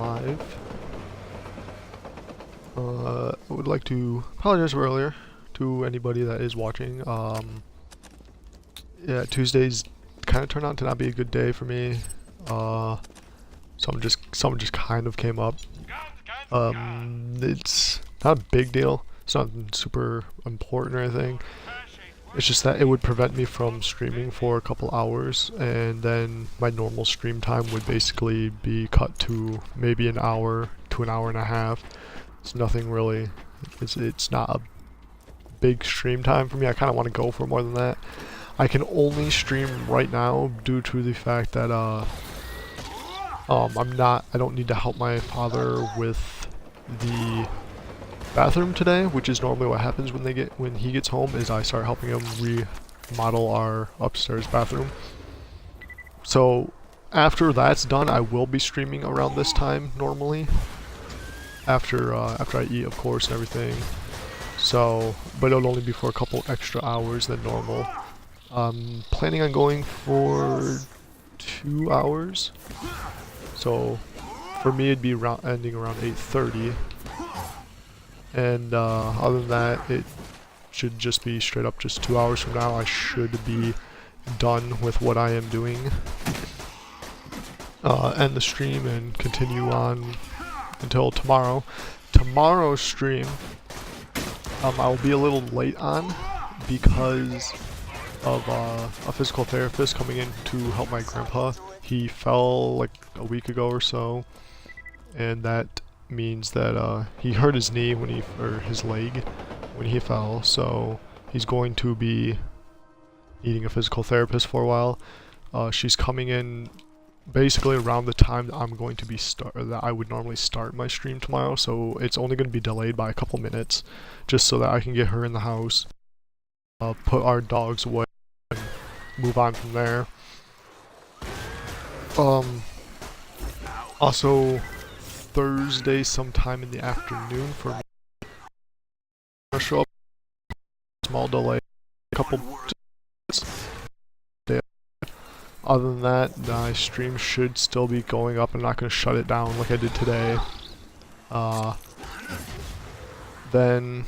live. I would like to apologize for earlier to anybody that is watching. Yeah, Tuesdays kind of turned out to not be a good day for me. Something just kind of came up. It's not a big deal. It's not super important or anything. It's just that it would prevent me from streaming for a couple hours, and then my normal stream time would basically be cut to maybe an hour to an hour and a half. It's nothing really. It's not a big stream time for me. I kind of want to go for more than that. I can only stream right now due to the fact that I don't need to help my father with the bathroom today, which is normally what happens when he gets home, is I start helping him remodel our upstairs bathroom. So after that's done, I will be streaming around this time normally. After I eat, of course, and everything. So, but it'll only be for a couple extra hours than normal. I'm planning on going for 2 hours. So for me, it'd be ending around 8:30. And other than that, it should just be straight up just 2 hours from now. I should be done with what I am doing. End the stream and continue on until tomorrow. Tomorrow's stream, I'll be a little late on because of a physical therapist coming in to help my grandpa. He fell like a week ago or so, and that means that he hurt his knee or his leg when he fell, so he's going to be needing a physical therapist for a while. She's coming in basically around the time that I'm going to be that I would normally start my stream tomorrow, so it's only going to be delayed by a couple minutes, just so that I can get her in the house, put our dogs away, and move on from there. Also, Thursday sometime in the afternoon for me to show up. Small delay, a couple minutes. Other than that, my stream should still be going up. I'm not going to shut it down like I did today. Then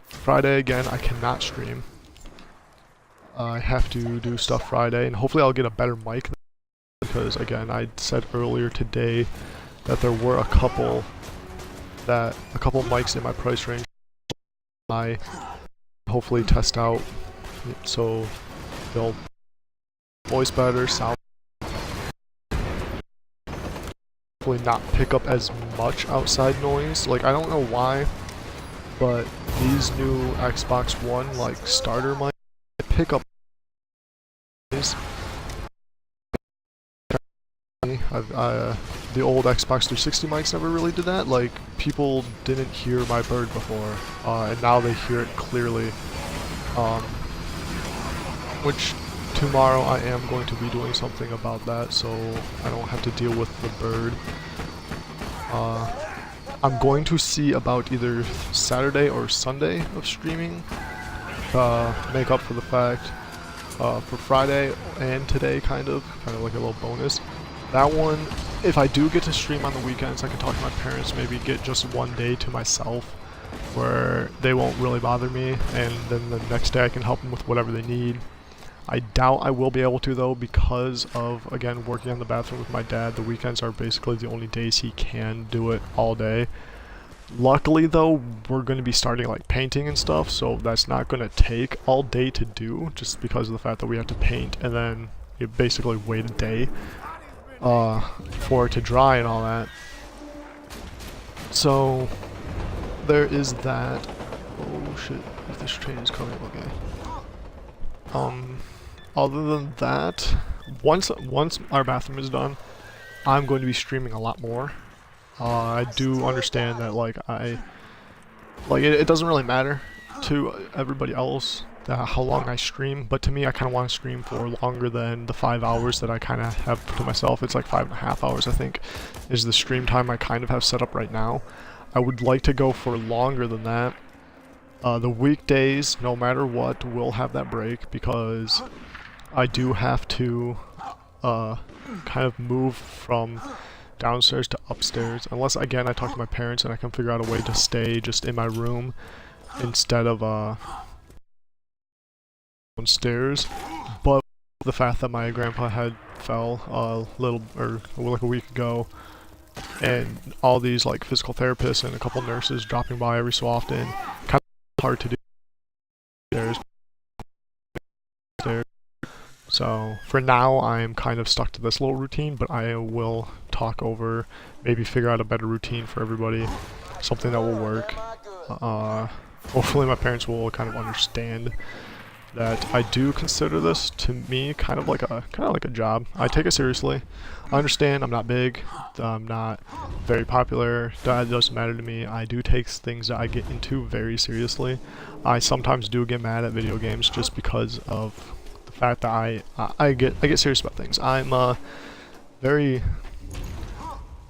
Friday again, I cannot stream. I have to do stuff Friday, and hopefully I'll get a better mic, because again, I said earlier today that there were a couple mics in my price range. I hopefully test out so they'll voice better, sound, hopefully not pick up as much outside noise. Like, I don't know why, but these new Xbox One like starter mics pick up noise. The old Xbox 360 mics never really did that. Like, people didn't hear my bird before, and now they hear it clearly. Which tomorrow I am going to be doing something about that, so I don't have to deal with the bird. I'm going to see about either Saturday or Sunday of streaming, make up for the fact for Friday and today, kind of like a little bonus. That one, if I do get to stream on the weekends, I can talk to my parents, maybe get just one day to myself where they won't really bother me, and then the next day I can help them with whatever they need. I doubt I will be able to, though, because of, again, working on the bathroom with my dad. The weekends are basically the only days he can do it all day. Luckily, though, we're going to be starting like painting and stuff, so that's not going to take all day to do, just because of the fact that we have to paint and then you basically wait a day for it to dry and all that. So there is that. Oh shit, if this train is coming, okay. Other than that, once our bathroom is done, I'm going to be streaming a lot more. I do understand that it doesn't really matter to everybody else how long I stream, but to me, I kind of want to stream for longer than the 5 hours that I kind of have to myself. It's like 5.5 hours, I think, is the stream time I kind of have set up right now. I would like to go for longer than that. The weekdays, no matter what, will have that break, because I do have to kind of move from downstairs to upstairs, unless again I talk to my parents and I can figure out a way to stay just in my room instead of downstairs. But the fact that my grandpa had fell like a week ago, and all these like physical therapists and a couple nurses dropping by every so often, kind of hard to do. There's So for now, I'm kind of stuck to this little routine, but I will talk over, maybe figure out a better routine for everybody, something that will work. Hopefully my parents will kind of understand that I do consider this, to me, kind of like a job. I take it seriously. I understand I'm not big, I'm not very popular, that doesn't matter to me. I do take things that I get into very seriously. I sometimes do get mad at video games just because of the fact that I get serious about things. I'm very,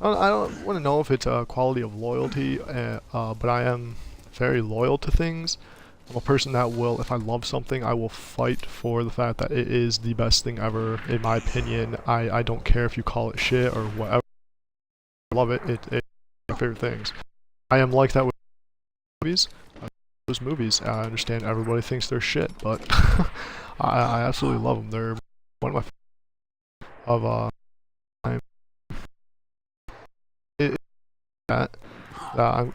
I don't want to know if it's a quality of loyalty, but I am very loyal to things. I'm a person that will, if I love something, I will fight for the fact that it is the best thing ever, in my opinion. I don't care if you call it shit or whatever. I love it. It's my favorite things. I am like that with movies. Those movies, I understand everybody thinks they're shit, but I absolutely love them. They're one of my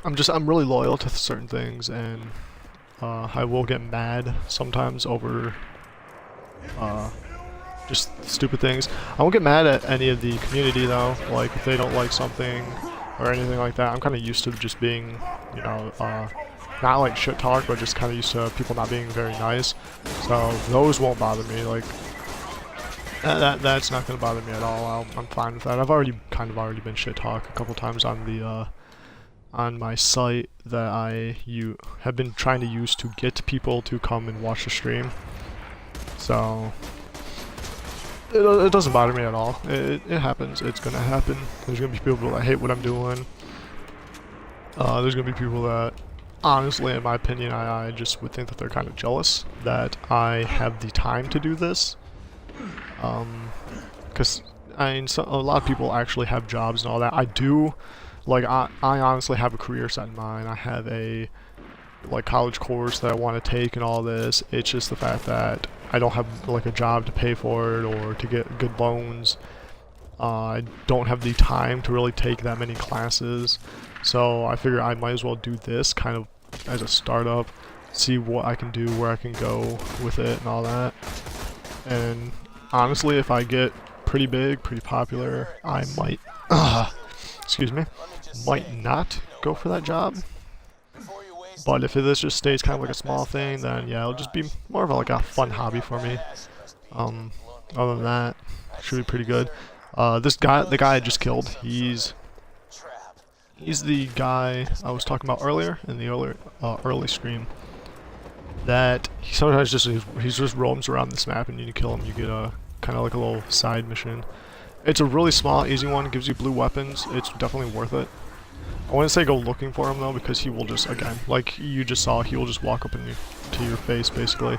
favorites I'm really loyal to certain things, and I will get mad sometimes over just stupid things. I won't get mad at any of the community though, like if they don't like something or anything like that. I'm kind of used to just being, you know, not like shit talk, but just kind of used to people not being very nice. So those won't bother me. Like that's not gonna bother me at all. I'm fine with that. I've already been shit talked a couple times on the on my site that I have been trying to use to get people to come and watch the stream. So it doesn't bother me at all. It happens. It's gonna happen. There's gonna be people that hate what I'm doing. There's gonna be people that, honestly, in my opinion, I just would think that they're kind of jealous that I have the time to do this. Because I mean, a lot of people actually have jobs and all that. I do. Like, I honestly have a career set in mind. I have a, like, college course that I want to take and all this. It's just the fact that I don't have, like, a job to pay for it or to get good loans. I don't have the time to really take that many classes. So I figure I might as well do this kind of as a startup, see what I can do, where I can go with it and all that. And honestly, if I get pretty big, pretty popular, I might, excuse me, might not go for that job. But if this just stays kind of like a small thing, then yeah, it'll just be more of like a fun hobby for me. Other than that, should be pretty good. The guy I just killed, he's the guy I was talking about earlier in the early stream. That he sometimes just roams around this map, and you kill him. You get a kind of like a little side mission. It's a really small, easy one. It gives you blue weapons. It's definitely worth it. I wouldn't say go looking for him though, because he will just, again, like you just saw, he will just walk up to your face basically.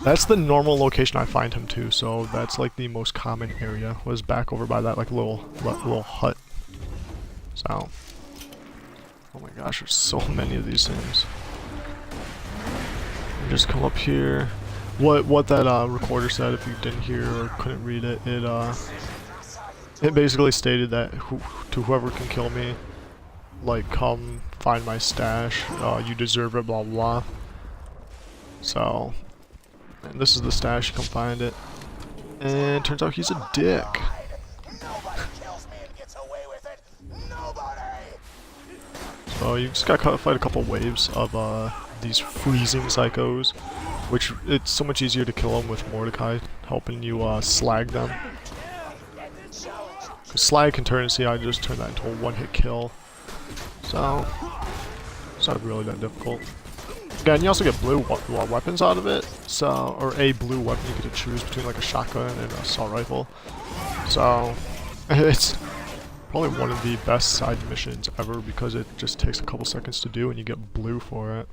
That's the normal location I find him to, so that's like the most common area, was back over by that like little hut. So, oh my gosh, there's so many of these things. Just come up here. What that recorder said, if you didn't hear or couldn't read it, it basically stated that to whoever can kill me, like, come find my stash, you deserve it, blah blah. So, and this is the stash, come find it. And it turns out he's a dick. So you just gotta fight a couple waves of these freezing psychos, which it's so much easier to kill them with Mordecai helping you slag them. Slag can turn, see, I just turned that into a one-hit kill. So, it's not really that difficult. Again, you also get blue weapons out of it, so, or a blue weapon you get to choose between like a shotgun and an assault rifle. So, it's probably one of the best side missions ever because it just takes a couple seconds to do and you get blue for it.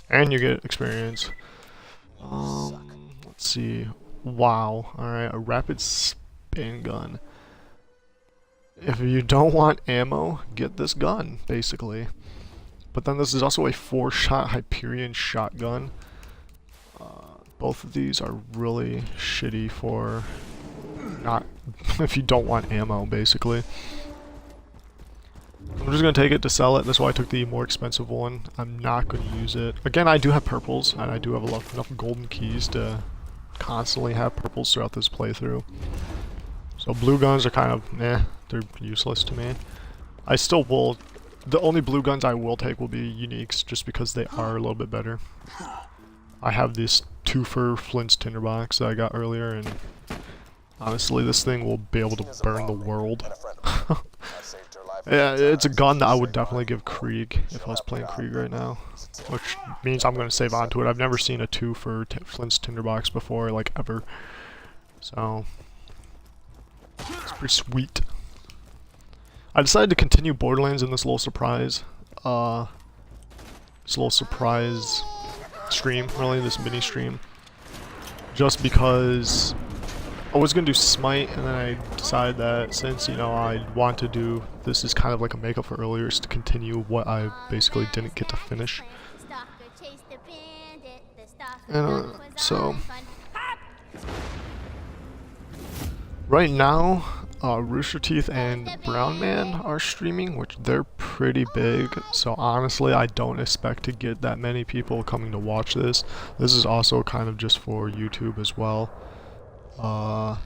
And you get experience. Let's see. Wow. Alright, a rapid spin gun. if you don't want ammo, get this gun, basically. But then this is also a 4-shot Hyperion shotgun. Both of these are really shitty for not if you don't want ammo, basically. I'm just going to take it to sell it. That's why I took the more expensive one. I'm not going to use it. Again, I do have purples, and I do have enough golden keys to constantly have purples throughout this playthrough. So blue guns are kind of, they're useless to me. I still will, the only blue guns I will take will be uniques, just because they are a little bit better. I have this 2 for Flint's tinderbox that I got earlier, and honestly, this thing will be able to burn the world. Yeah, it's a gun that I would definitely give Krieg if I was playing Krieg right now, which means I'm going to save onto it. I've never seen a 2 for Flint's tinderbox before, like, ever. So, it's pretty sweet. I decided to continue Borderlands in this little surprise, stream, really, this mini stream, just because I was gonna do Smite, and then I decided that since, you know, I want to do this is kind of like a makeup for earlier, is to continue what I basically didn't get to finish. And so right now, Rooster Teeth and Brown Man are streaming, which they're pretty big, so honestly I don't expect to get that many people coming to watch this. This is also kind of just for YouTube as well. I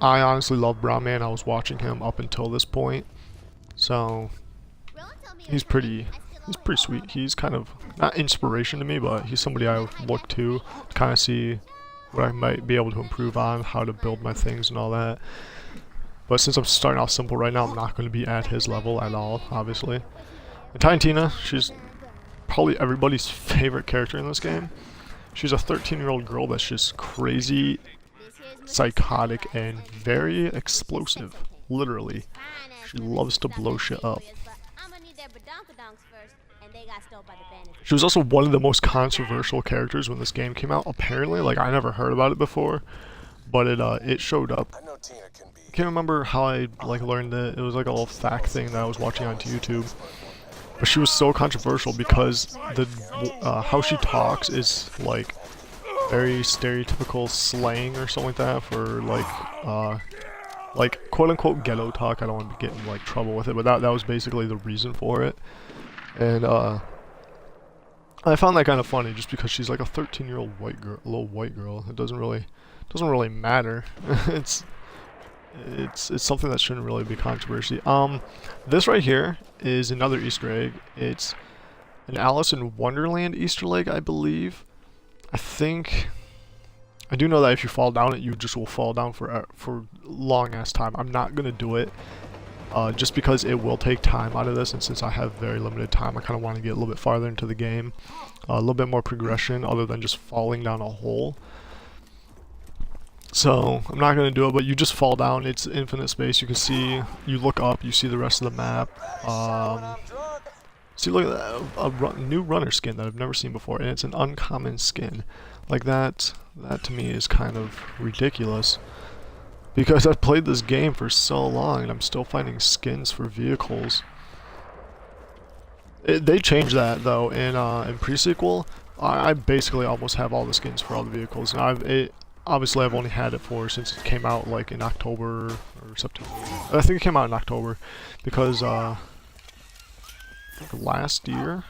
honestly love Brown Man. I was watching him up until this point, so he's pretty sweet. He's kind of not inspiration to me, but he's somebody I look to kind of see what I might be able to improve on, how to build my things and all that. But since I'm starting off simple right now, I'm not going to be at his level at all, obviously. And Titantina, she's probably everybody's favorite character in this game. She's a 13-year-old girl that's just crazy, psychotic, and very explosive. Literally. She loves to blow shit up. She was also one of the most controversial characters when this game came out, apparently. Like, I never heard about it before, but it showed up. I can't remember how I learned it. It was like a little fact thing that I was watching on YouTube. But she was so controversial because the how she talks is like very stereotypical slang or something like that for like quote unquote ghetto talk. I don't want to get in like trouble with it, but that was basically the reason for it. And I found that kind of funny just because she's like a 13-year-old white girl, a little white girl. It doesn't really matter. It's something that shouldn't really be controversy. This right here is another Easter egg. It's an Alice in Wonderland Easter egg, I believe. I do know that if you fall down it, you just will fall down for long ass time. I'm not gonna do it, just because it will take time out of this, and since I have very limited time, I kind of want to get a little bit farther into the game, a little bit more progression other than just falling down a hole. So, I'm not going to do it, but you just fall down, it's infinite space, you can see, you look up, you see the rest of the map. See, look at that, a new runner skin that I've never seen before, and it's an uncommon skin. Like that to me is kind of ridiculous, because I've played this game for so long, and I'm still finding skins for vehicles. They changed that, though, in pre-sequel. I basically almost have all the skins for all the vehicles, and obviously, I've only had it since it came out, like, in October or September. I think it came out in October, because, I think last year?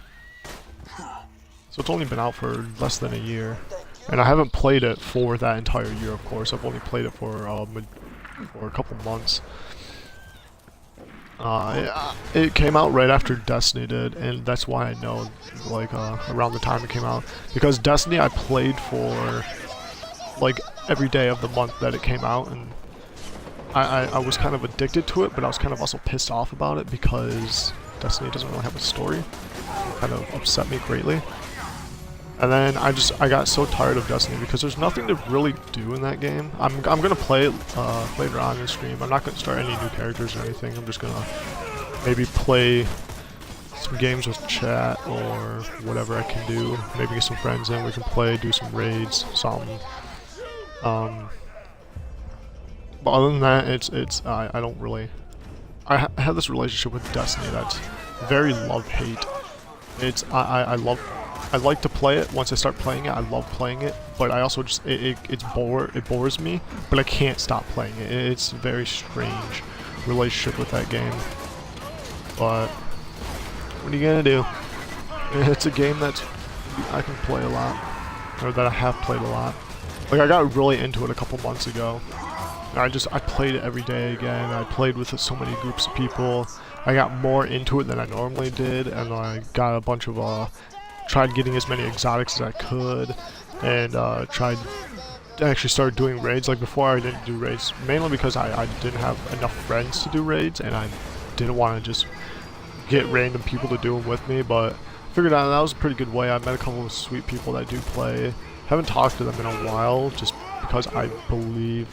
So it's only been out for less than a year. And I haven't played it for that entire year, of course. I've only played it for a couple months. It came out right after Destiny did, and that's why I know, like, around the time it came out. Because Destiny I played for like every day of the month that it came out, and I was kind of addicted to it, but I was kind of also pissed off about it because Destiny doesn't really have a story. It kind of upset me greatly. And then I got so tired of Destiny because there's nothing to really do in that game. I'm gonna play it later on in the stream. I'm not gonna start any new characters or anything. I'm just gonna maybe play some games with chat or whatever I can do. Maybe get some friends in, we can play, do some raids, something. But other than that, I don't really I have this relationship with Destiny that's very love-hate. It's I like to play it. Once I start playing it, I love playing it. But I also just it bores me. But I can't stop playing it. It's a very strange relationship with that game. But what are you gonna do? It's a game that I can play a lot, or that I have played a lot. Like I got really into it a couple months ago. I played it every day again. I played with so many groups of people. I got more into it than I normally did, and I got a bunch of tried getting as many exotics as I could, and tried to actually start doing raids. Like before, I didn't do raids mainly because I didn't have enough friends to do raids, and I didn't want to just get random people to do them with me. But I figured out that was a pretty good way. I met a couple of sweet people that do play. Haven't talked to them in a while, just because I believe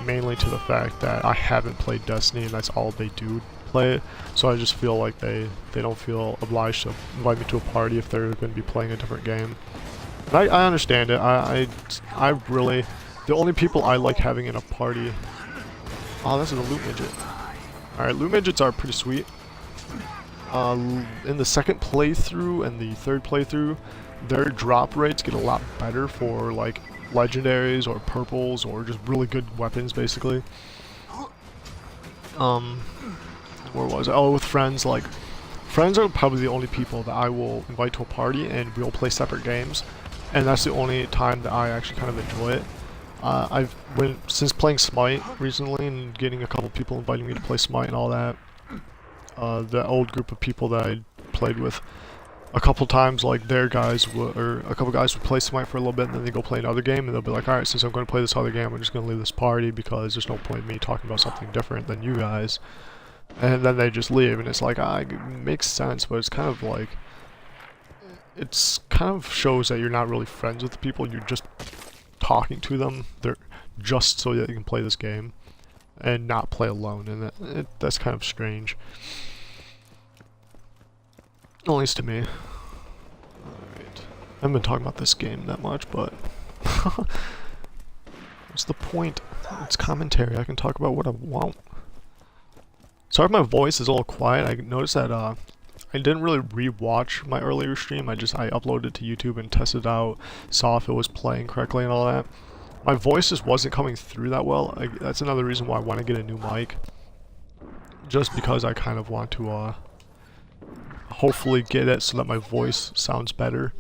mainly to the fact that I haven't played Destiny and that's all they do play it. So I just feel like they don't feel obliged to invite me to a party if they're going to be playing a different game. And I understand it. I really, the only people I like having in a party. Oh, this is a loot midget. Alright, loot midgets are pretty sweet. In the second playthrough and the third playthrough, their drop rates get a lot better for like legendaries or purples or just really good weapons, basically. Where was I? Oh, with friends. Like, friends are probably the only people that I will invite to a party and we'll play separate games, and that's the only time that I actually kind of enjoy it. Since playing Smite recently and getting a couple people inviting me to play Smite and all that, the old group of people that I played with a couple times, like their guys or a couple guys would play Smite for a little bit and then they go play another game, and they'll be like, alright, since I'm going to play this other game, I'm just going to leave this party because there's no point in me talking about something different than you guys. And then they just leave, and it's like, it makes sense, but it's kind of like, it's kind of shows that you're not really friends with the people, you're just talking to them. They're just so that you can play this game and not play alone, and that's kind of strange. At least to me. Alright. I haven't been talking about this game that much, but what's the point? It's commentary. I can talk about what I want. Sorry if my voice is a little quiet. I noticed that I didn't really re-watch my earlier stream. I uploaded it to YouTube and tested out, saw if it was playing correctly and all that. My voice just wasn't coming through that well. That's another reason why I want to get a new mic. Just because I kind of want to hopefully get it so that my voice sounds better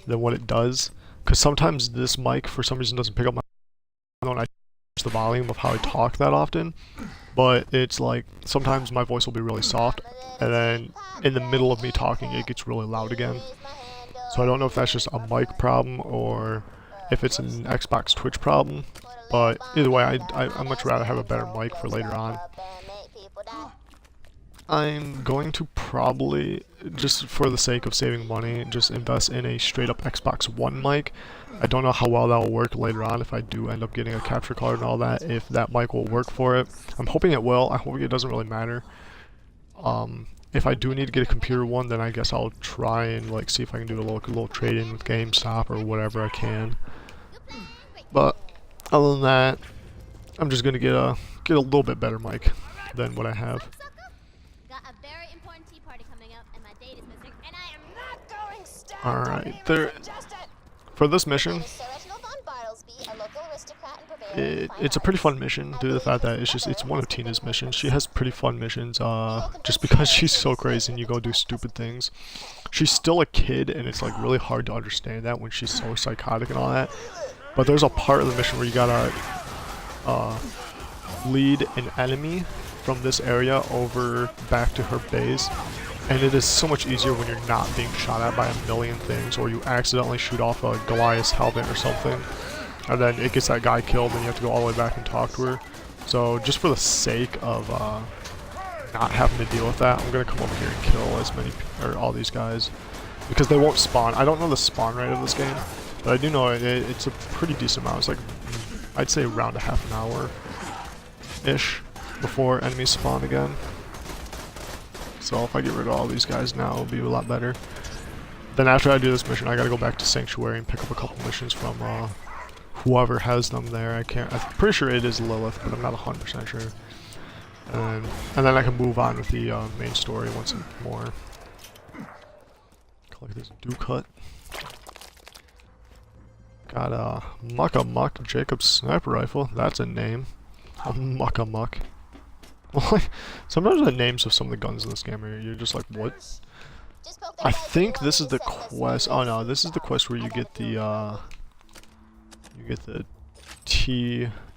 than what it does. Because sometimes this mic for some reason doesn't pick up my when I change the volume of how I talk that often. But it's like sometimes my voice will be really soft, and then in the middle of me talking it gets really loud again. So I don't know if that's just a mic problem or if it's an Xbox Twitch problem. But either way, I'd much rather have a better mic for later on. I'm going to probably, just for the sake of saving money, just invest in a straight up Xbox One mic. I don't know how well that will work later on if I do end up getting a capture card and all that, if that mic will work for it. I'm hoping it will. I hope it doesn't really matter. If I do need to get a computer one, then I guess I'll try and like see if I can do a little trade-in with GameStop or whatever I can. But other than that, I'm just gonna get a little bit better mic than what I have. Alright, for this mission, it's a pretty fun mission due to the fact that it's one of Tina's missions. She has pretty fun missions, just because she's so crazy and you go do stupid things. She's still a kid, and it's like really hard to understand that when she's so psychotic and all that. But there's a part of the mission where you gotta lead an enemy from this area over back to her base. And it is so much easier when you're not being shot at by a million things, or you accidentally shoot off a Goliath's helmet or something, and then it gets that guy killed and you have to go all the way back and talk to her. So just for the sake of not having to deal with that, I'm going to come over here and kill as many, or all these guys, because they won't spawn. I don't know the spawn rate of this game, but I do know it's a pretty decent amount. It's like, I'd say around a half an hour-ish before enemies spawn again. So if I get rid of all these guys now, it'll be a lot better. Then after I do this mission, I gotta go back to Sanctuary and pick up a couple missions from whoever has them there. I'm pretty sure it is Lilith, but I'm not 100% sure. And then I can move on with the main story once more. Collect this Duke Hut. Got a Mucka Muck Jacob's sniper rifle. That's a name. A Mucka Muck. Sometimes the names of some of the guns in this game you're just like, what? I think this is the quest. Oh no, this is the quest where you get the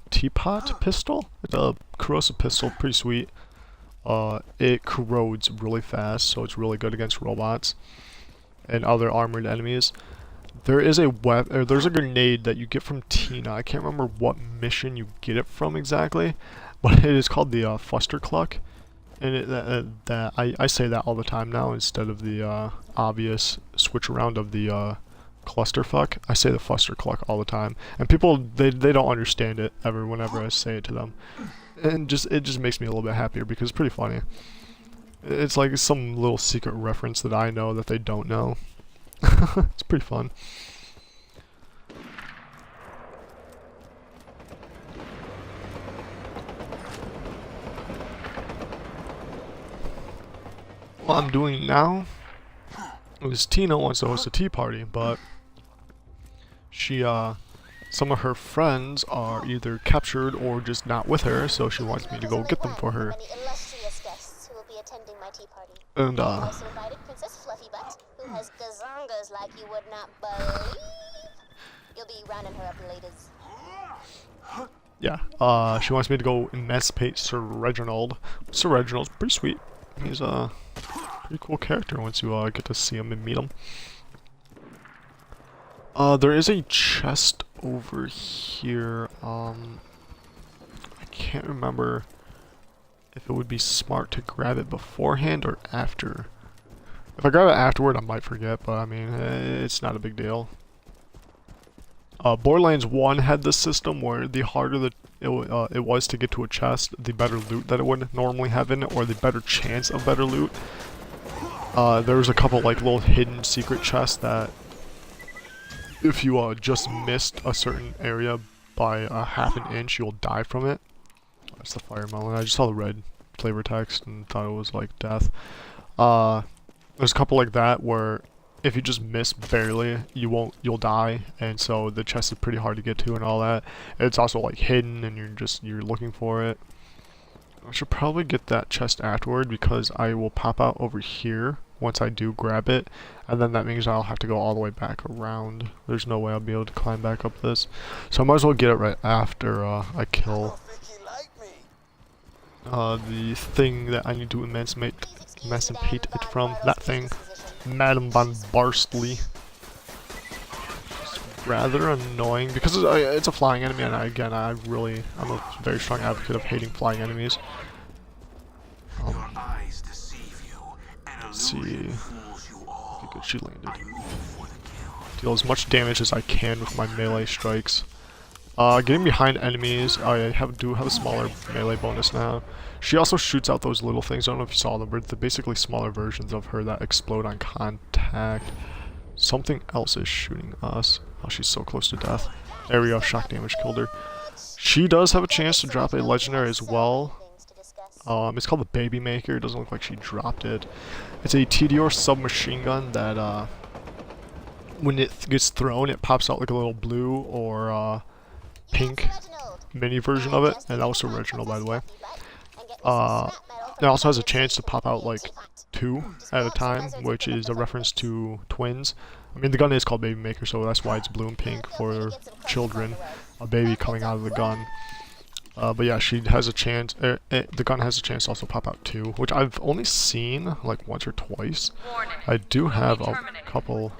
teapot pistol. It's a corrosive pistol, pretty sweet. It corrodes really fast, so it's really good against robots and other armored enemies. There is there's a grenade that you get from Tina. I can't remember what mission you get it from exactly, but it is called the Fustercluck, and I say that all the time now instead of the obvious switch around of the clusterfuck. I say the Fustercluck all the time, and people they don't understand it ever whenever I say it to them, and it just makes me a little bit happier because it's pretty funny. It's like some little secret reference that I know that they don't know. It's pretty fun. What I'm doing now is Tina wants to host a tea party, but some of her friends are either captured or just not with her, so she wants me to go get them for her. And also invited Princess Fluffybutt, who has gazongas like you would not believe. You'll be rounding her up later. Yeah, she wants me to go emancipate Sir Reginald. Sir Reginald's pretty sweet. He's a pretty cool character once you get to see him and meet him. There is a chest over here. I can't remember if it would be smart to grab it beforehand or after. If I grab it afterward, I might forget, but I mean, it's not a big deal. Borderlands 1 had this system where the harder it was to get to a chest, the better loot that it would normally have in it, or the better chance of better loot. There was a couple like little hidden secret chests that if you just missed a certain area by a half an inch, you'll die from it. That's the fire melon. I just saw the red flavor text and thought it was like death. There's a couple like that where if you just miss barely, you'll die, and so the chest is pretty hard to get to and all that. It's also like hidden and you're looking for it. I should probably get that chest afterward because I will pop out over here once I do grab it, and then that means I'll have to go all the way back around. There's no way I'll be able to climb back up this, so I might as well get it right after I kill the thing that I need to emancipate it from. That thing, Madame von Barstly. It's rather annoying because it's a flying enemy, and I'm a very strong advocate of hating flying enemies. Let's see how good she landed. Deal as much damage as I can with my melee strikes. Getting behind enemies, I do have a smaller melee bonus now. She also shoots out those little things. I don't know if you saw them, but they're basically smaller versions of her that explode on contact. Something else is shooting us. Oh, she's so close to death. There we go, shock damage killed her. She does have a chance to drop a legendary as well. It's called the Baby Maker. It doesn't look like she dropped it. It's a TDR submachine gun that, when it gets thrown, it pops out like a little blue or, pink mini version of it, and also Reginald, by the way. It also has a chance to pop out like 2 at a time, which is a reference to twins. I mean, the gun is called Baby Maker, so that's why it's blue and pink for children, a baby coming out of the gun. But yeah, she has a chance. The gun has a chance to also pop out 2, which I've only seen like once or twice. I do have a couple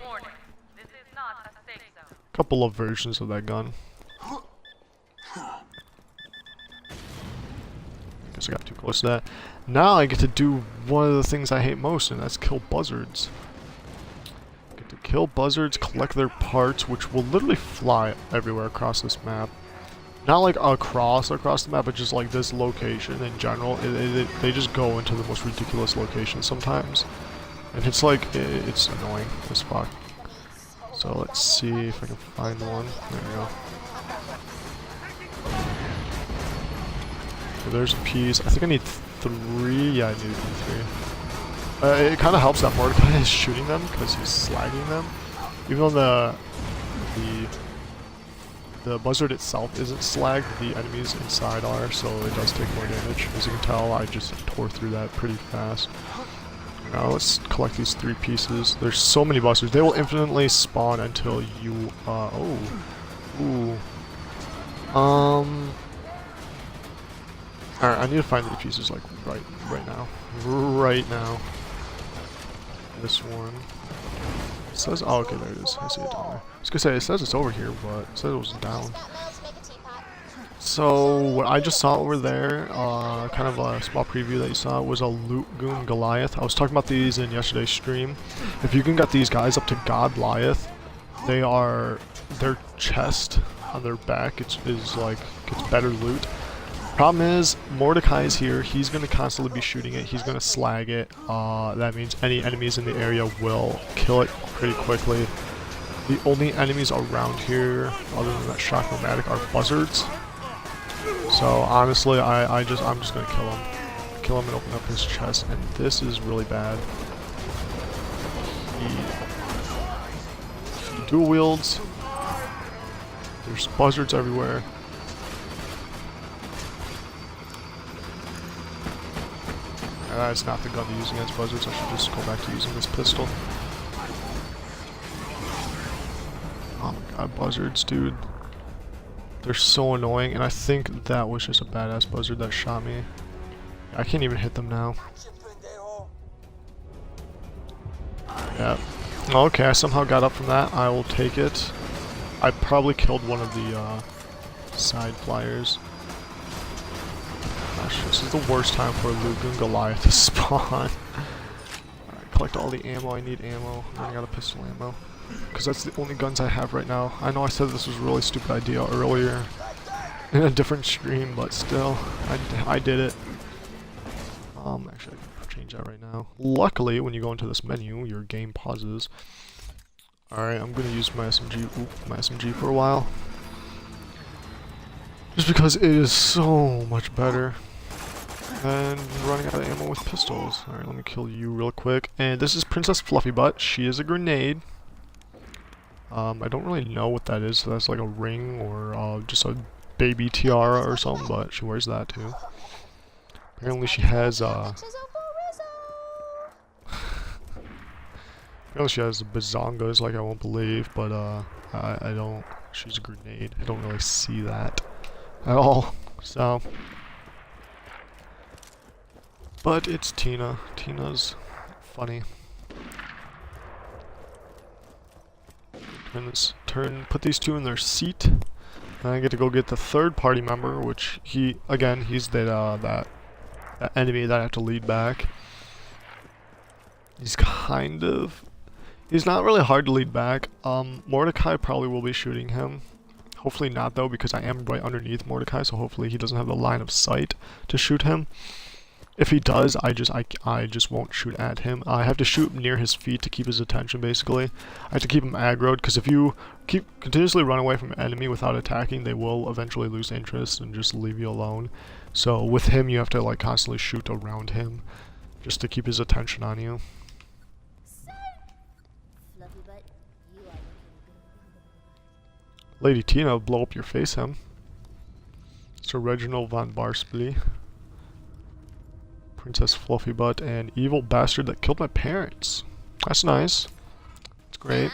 of versions of that gun. Guess I got too close to that. Now I get to do one of the things I hate most, and that's kill buzzards. Get to kill buzzards, collect their parts, which will literally fly everywhere across this map. Not like across the map, but just like this location in general. They just go into the most ridiculous locations sometimes. And it's like, it's annoying as fuck. So let's see if I can find one. There we go. Okay, there's a piece. I think I need 3. Yeah, I need 3. It kind of helps that Mordecai is shooting them because he's slagging them. Even though the buzzard itself isn't slagged, the enemies inside are, so it does take more damage. As you can tell, I just tore through that pretty fast. Now let's collect these 3 pieces. There's so many buzzards. They will infinitely spawn until you, oh. Ooh. Alright, I need to find 3 pieces, like, right now. Right now. This one. It says, oh, okay, there it is. I see it down there. I was gonna say, it says it's over here, but it says it was down. So, what I just saw over there, kind of a small preview that you saw, was a Loot Goon Goliath. I was talking about these in yesterday's stream. If you can get these guys up to God Goliath, their chest on their back is like, gets better loot. Problem is, Mordecai is here. He's going to constantly be shooting it. He's going to slag it. That means any enemies in the area will kill it pretty quickly. The only enemies around here, other than that Shock-O-Matic, are buzzards. So honestly, I'm just going to kill him. Kill him and open up his chest. And this is really bad. He dual wields. There's buzzards everywhere. That's not the gun to use against buzzards. I should just go back to using this pistol. Oh my god, buzzards, dude. They're so annoying, and I think that was just a badass buzzard that shot me. I can't even hit them now. Yeah. Okay, I somehow got up from that. I will take it. I probably killed one of the side flyers. Gosh, this is the worst time for a Loot Goon Goliath to spawn. Alright, collect all the ammo. I need ammo. I'm running out of pistol ammo. Because that's the only guns I have right now. I know I said this was a really stupid idea earlier in a different stream, but still, I did it. Actually, I can change that right now. Luckily, when you go into this menu, your game pauses. Alright, I'm going to use my SMG for a while. Just because it is so much better than running out of ammo with pistols. Alright, let me kill you real quick. And this is Princess Fluffy Butt. She is a grenade. I don't really know what that is. So that's like a ring or just a baby tiara or something, but she wears that too. Apparently she has apparently she has bazongas like I won't believe, but I don't. She's a grenade. I don't really see that at all. So, but it's Tina. Tina's funny. Put these 2 in their seat. And I get to go get the 3rd party member, which he's that enemy that I have to lead back. He's not really hard to lead back. Mordecai probably will be shooting him. Hopefully not though, because I am right underneath Mordecai, so hopefully he doesn't have the line of sight to shoot him. If he does, I just won't shoot at him. I have to shoot near his feet to keep his attention, basically. I have to keep him aggroed, because if you continuously run away from an enemy without attacking, they will eventually lose interest and just leave you alone. So with him, you have to like constantly shoot around him, just to keep his attention on you. Lady Tina, blow up your face, him. Sir Reginald von Barsply. Princess Fluffy Butt, and evil bastard that killed my parents. That's nice. That's great.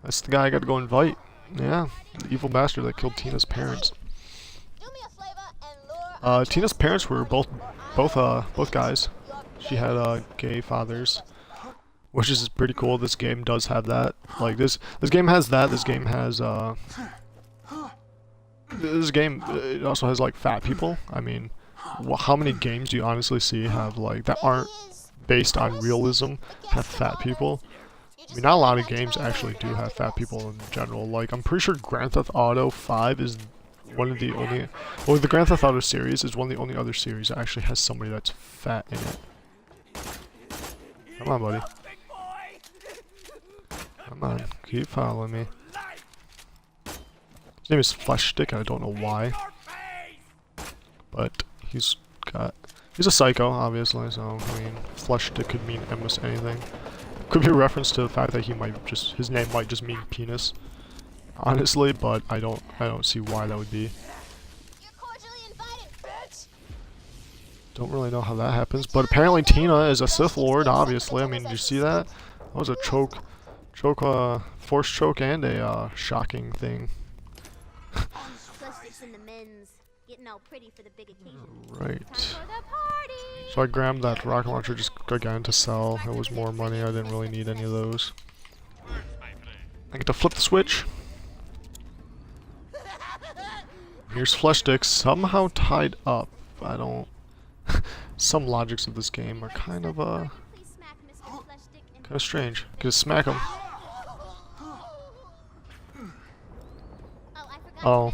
That's the guy I got to go invite. Yeah, the evil bastard that killed Tina's parents. Tina's parents were both guys. She had gay fathers, which is pretty cool. This game does have that. Like this game has that. This game has it also has like fat people. I mean, how many games do you honestly see have like that aren't based on realism have fat people? I mean, not a lot of games actually do have fat people in general. Like, I'm pretty sure Grand Theft Auto 5 is one of the only... Well, the Grand Theft Auto series is one of the only other series that actually has somebody that's fat in it. Come on, buddy. Come on, keep following me. His name is Flesh Stick, and I don't know why. but he's a psycho, obviously, so, I mean, flesh stick could mean almost anything. Could be a reference to the fact that his name might just mean penis, honestly, but I don't see why that would be. You're cordially invited, bitch. Don't really know how that happens, but apparently Tina is a Sith Lord, obviously. I mean, did you see that? That was a force choke and a, shocking thing. In the men's, getting all pretty for the big occasion. Right. So I grabbed that rocket launcher just again to sell. It was more money. I didn't really need any of those. I get to flip the switch. Here's flesh sticks somehow tied up. I don't. Some logics of this game are kind of strange. Gonna smack him. Oh.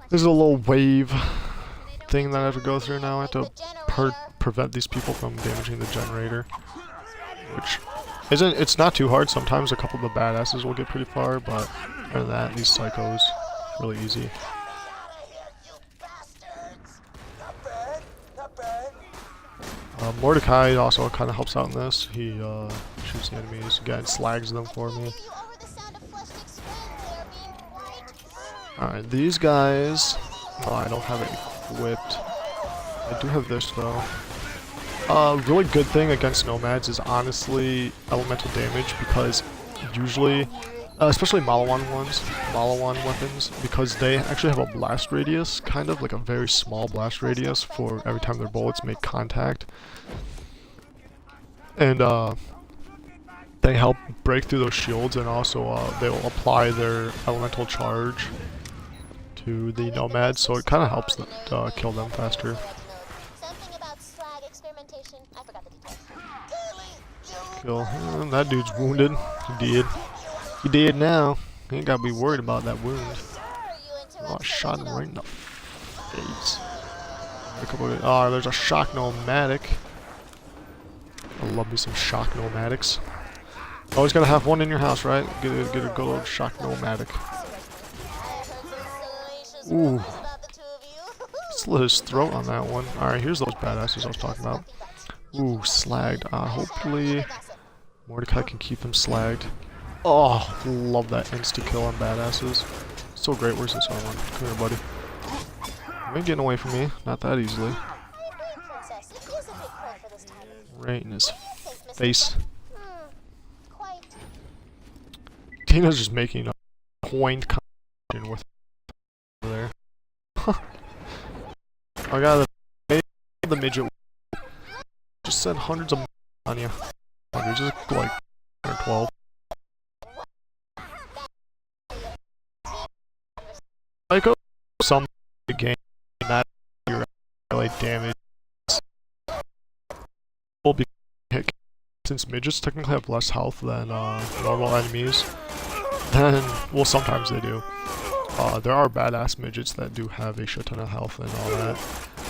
There's a little wave thing that I have to go through now. I have to prevent these people from damaging the generator. Which it's not too hard. Sometimes a couple of the badasses will get pretty far, but other than that, these psychos, really easy. Mordecai also kind of helps out in this. He shoots the enemies, again, slags them for me. Alright, these guys... Oh, I don't have it equipped. I do have this, though. Really good thing against nomads is honestly elemental damage, because usually, especially Maliwan weapons, because they actually have a blast radius, kind of like a very small blast radius for every time their bullets make contact. And they help break through those shields, and also they will apply their elemental charge to the nomads, so it kind of helps them, kill them faster. Kill him. That dude's wounded. He did now. He ain't gotta be worried about that wound. Oh, I shot him right in the face. Oh, there's a shock nomadic. I love me some shock nomadics. Always gotta have one in your house, right? Get a good old shock nomadic. Ooh. Slit his throat on that one. Alright, here's those badasses I was talking about. Ooh, slagged. Hopefully Mordecai can keep him slagged. Oh, love that insta-kill on badasses. So great. Where's this other one? Come here, buddy. You ain't getting away from me. Not that easily. Right in his face. Tina's just making a point conversation with there. I got the midget. Just sent hundreds of on you. Hundreds, just like 12. Psycho, some game that you're like damage. Since midgets technically have less health than normal enemies, then well sometimes they do. There are badass midgets that do have a shit ton of health and all that,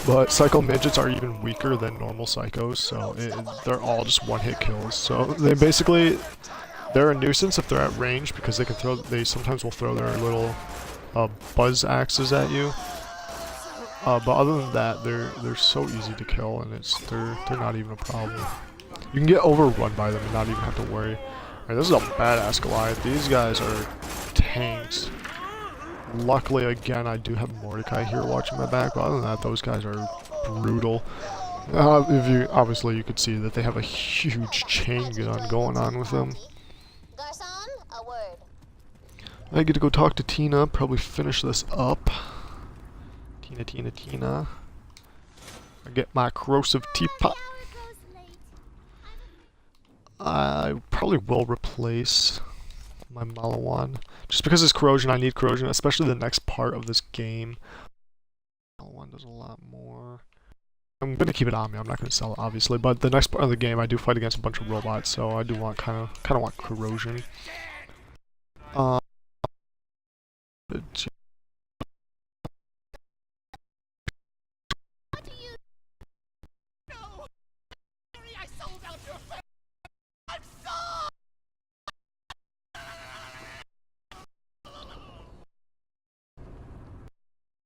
but psycho midgets are even weaker than normal psychos, so they're all just one-hit kills. So they're a nuisance if they're at range, because they sometimes will throw their little buzz axes at you. But other than that, they're so easy to kill, and they're not even a problem. You can get overrun by them and not even have to worry. Alright, this is a badass Goliath. These guys are tanks. Luckily, again, I do have Mordecai here watching my back, but other than that, those guys are brutal. Obviously you could see that they have a huge chain gun going on with them. Garçon, a word. I get to go talk to Tina, probably finish this up. Tina. I get my corrosive teapot. I probably will replace my Maliwan. Just because it's corrosion, I need corrosion, especially the next part of this game. Maliwan does a lot more. I'm gonna keep it on me, I'm not gonna sell it obviously, but the next part of the game I do fight against a bunch of robots, so I do want kinda want corrosion.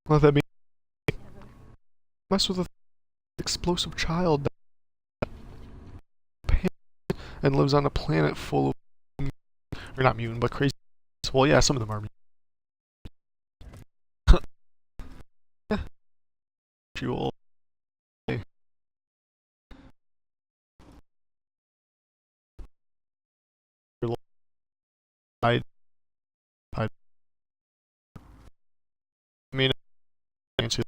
Let that be. mess with an explosive child that and lives on a planet full of, or not mutant, but crazy. Well, yeah, some of them are mutant. You will. I mean, these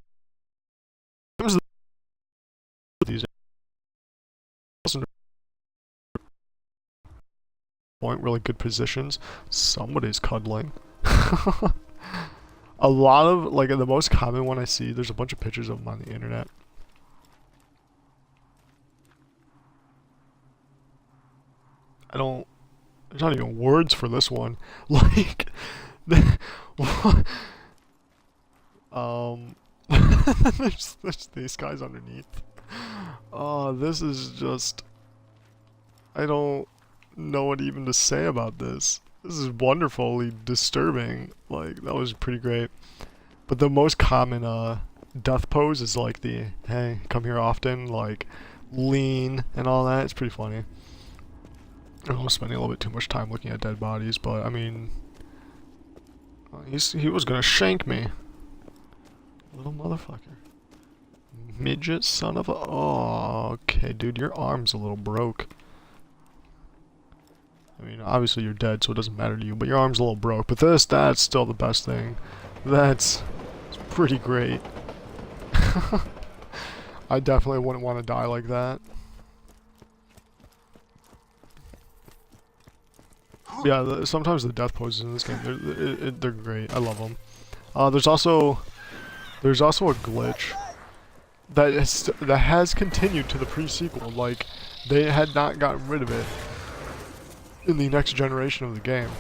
point really good positions. Somebody's cuddling. A lot of, like, the most common one I see, there's a bunch of pictures of them on the internet. There's not even words for this one. Like, there's these guys underneath. Oh, this is just, I don't know what even to say about this. This is wonderfully disturbing. Like, that was pretty great. But the most common death pose is like the, hey, come here often, like, lean and all that. It's pretty funny. I'm spending a little bit too much time looking at dead bodies, but I mean, he was gonna shank me. Little motherfucker. Midget son of a... Oh, okay, dude, your arm's a little broke. I mean, obviously you're dead, so it doesn't matter to you, but your arm's a little broke. But that's still the best thing. It's pretty great. I definitely wouldn't want to die like that. Yeah, sometimes the death poses in this game, they're great. I love them. There's also a glitch that has continued to the pre-sequel. Like, they had not gotten rid of it in the next generation of the game.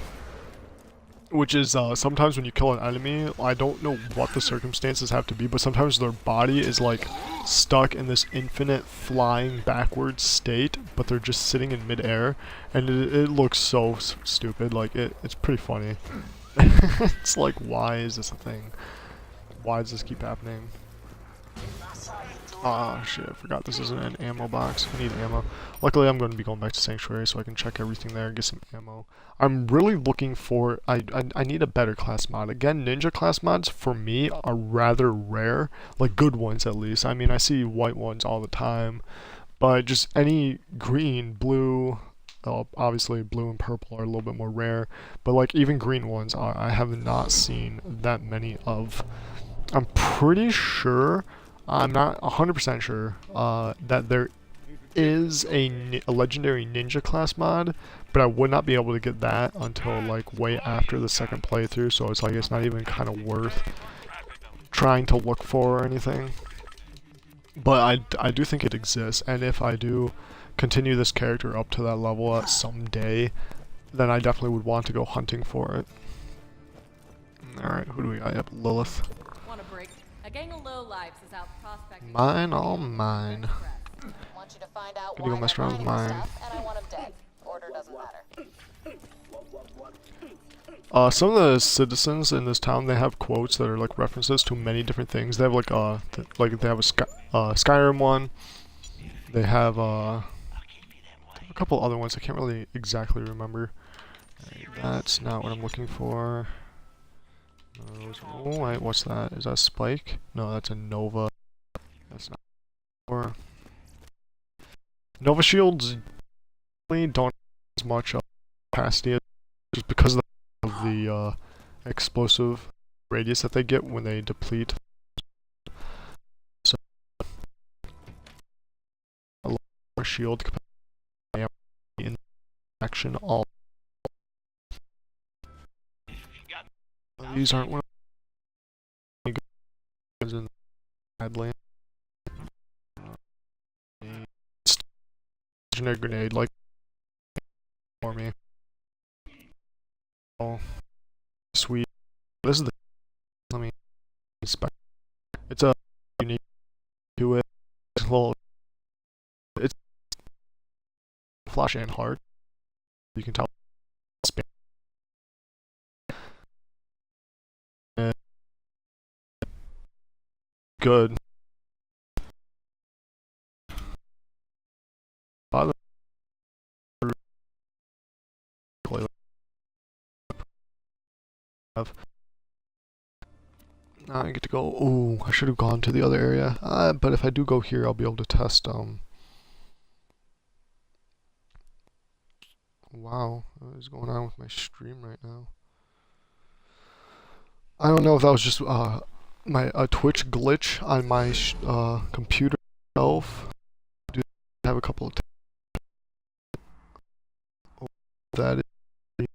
Which is, sometimes when you kill an enemy, I don't know what the circumstances have to be, but sometimes their body is, like, stuck in this infinite flying backwards state, but they're just sitting in midair, and it looks so stupid. Like, it's pretty funny. It's like, why is this a thing? Why does this keep happening? Ah, shit, I forgot this isn't an ammo box. I need ammo. Luckily, I'm going to be going back to Sanctuary so I can check everything there and get some ammo. I'm really looking for... I need a better class mod. Again, ninja class mods, for me, are rather rare. Like, good ones, at least. I mean, I see white ones all the time. But just any green, blue... obviously, blue and purple are a little bit more rare. But, like, even green ones, I have not seen that many of. I'm pretty sure... I'm not 100% sure that there is a legendary ninja class mod, but I would not be able to get that until like way after the second playthrough, so it's like it's not even kind of worth trying to look for or anything. But I do think it exists, and if I do continue this character up to that level at some day, then I definitely would want to go hunting for it. Alright, who do we got? Yep, Lilith. A gang of low-lives is out prospecting. Mine, all mine. Want you to find out Gonna go why mess they're around with mining mine. stuff, and I want them dead. Order doesn't matter. Some of the citizens in this town, they have quotes that are like references to many different things. They have like they have a Skyrim one. They have a couple other ones. I can't really exactly remember. That's not what I'm looking for. Oh wait, what's that? Is that a Spike? No, that's a Nova. That's not. Or Nova shields really don't have as much capacity just because of the explosive radius that they get when they deplete. So a lot more shield capacity in action. All these aren't one of the in Badland. Legendary grenade, like for me. Oh, sweet. This is the. Let me inspect. It's a unique to it. It's a little. It's flash and hard. You can tell. Good. have. Now I get to go. Oh, I should have gone to the other area. But if I do go here, I'll be able to test. Wow, what is going on with my stream right now? I don't know if that was just my Twitch glitch on my computer itself. I do have a couple of that is,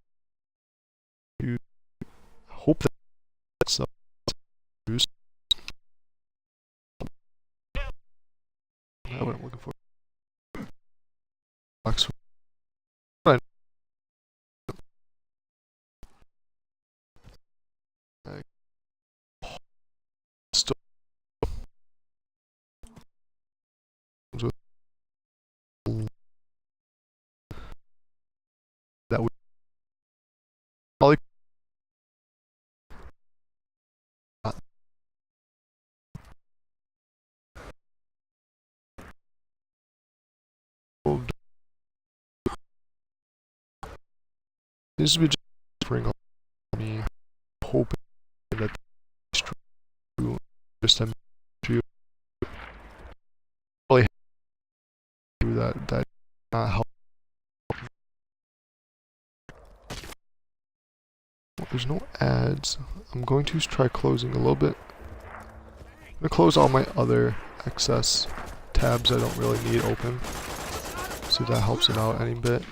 you hope that's used. That's what I'm looking for. Still that would probably this would just bring on me hoping that it's true. Just to really do that not help. Well, there's no ads. I'm going to try closing a little bit. I'm gonna close all my other excess tabs I don't really need open. See if that helps it out any bit.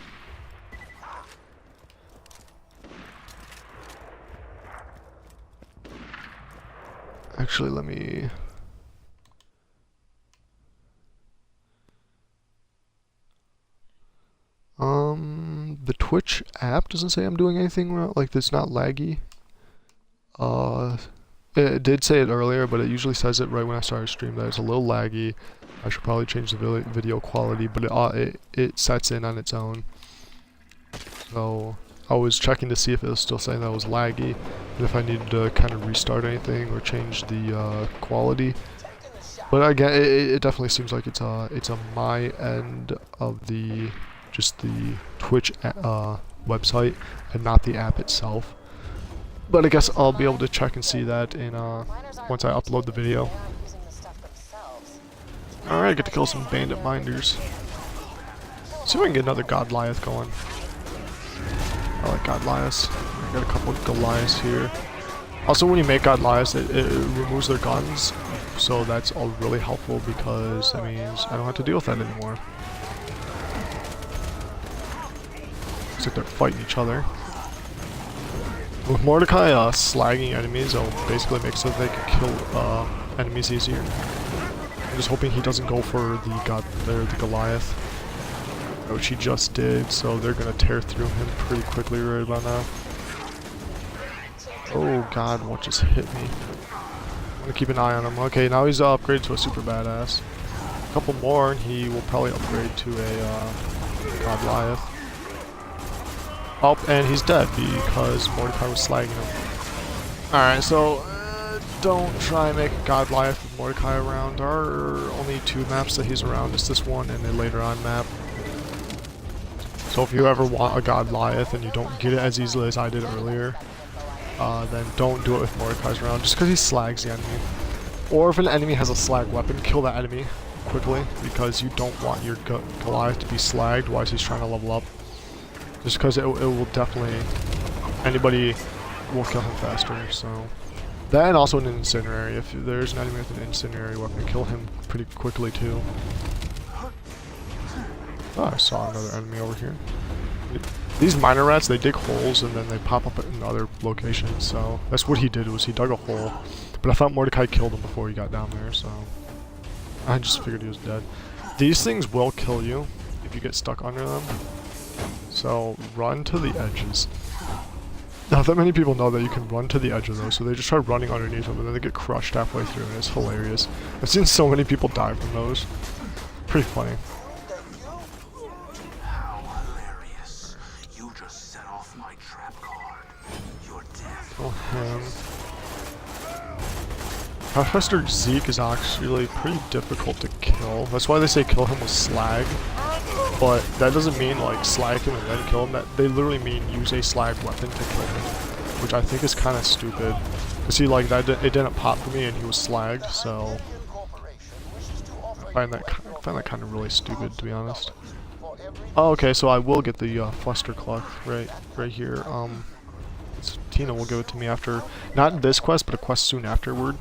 Actually, let me... The Twitch app doesn't say I'm doing anything wrong, like it's not laggy. It did say it earlier, but it usually says it right when I start a stream that it's a little laggy. I should probably change the video quality, but it sets in on its own. So I was checking to see if it was still saying that it was laggy, and if I needed to kind of restart anything or change the quality. But again, it definitely seems like it's a my end of the just the Twitch website and not the app itself. But I guess I'll be able to check and see that in once I upload the video. Alright, I get to kill some bandit minders. See if I can get another Godliath going. I like Godliaths. I got a couple of Goliaths here. Also, when you make Godliaths, it removes their guns, so that's all really helpful because that means I don't have to deal with that anymore. Looks like they're fighting each other. With Mordecai slagging enemies, it'll basically make so that they can kill enemies easier. I'm just hoping he doesn't go for the Goliath, which he just did, so they're gonna tear through him pretty quickly right about now. Oh god, what just hit me? I'm gonna keep an eye on him. Okay, now he's upgraded to a super badass. A couple more and he will probably upgrade to a Goliath. Oh, and he's dead because Mordecai was slagging him. Alright, so don't try and make a Goliath with Mordecai around. There are only 2 maps that he's around. It's this one and a later on map. So if you ever want a Goliath and you don't get it as easily as I did earlier, then don't do it with Mordecai's around, just because he slags the enemy. Or if an enemy has a slag weapon, kill that enemy quickly, because you don't want your Goliath to be slagged while he's trying to level up. Just because it will definitely, anybody will kill him faster, so. That and also an incendiary. If there's an enemy with an incendiary weapon, kill him pretty quickly too. Oh, I saw another enemy over here. These miner rats, they dig holes and then they pop up in other locations, so that's what he did, was he dug a hole. But I thought Mordecai killed him before he got down there, so I just figured he was dead. These things will kill you if you get stuck under them, so run to the edges. Not that many people know that you can run to the edge of those, so they just try running underneath them and then they get crushed halfway through, and it's hilarious. I've seen so many people die from those. Pretty funny. Oh, him. Professor Zeke is actually pretty difficult to kill. That's why they say kill him with slag. But that doesn't mean like slag him and then kill him. They literally mean use a slag weapon to kill him. which I think is kind of stupid. Cause see, like it didn't pop for me, and he was slagged, so I find that kind of really stupid, to be honest. Oh, okay, so I will get the Fluster Cluck right here. Tina will give it to me after, not this quest, but a quest soon afterward.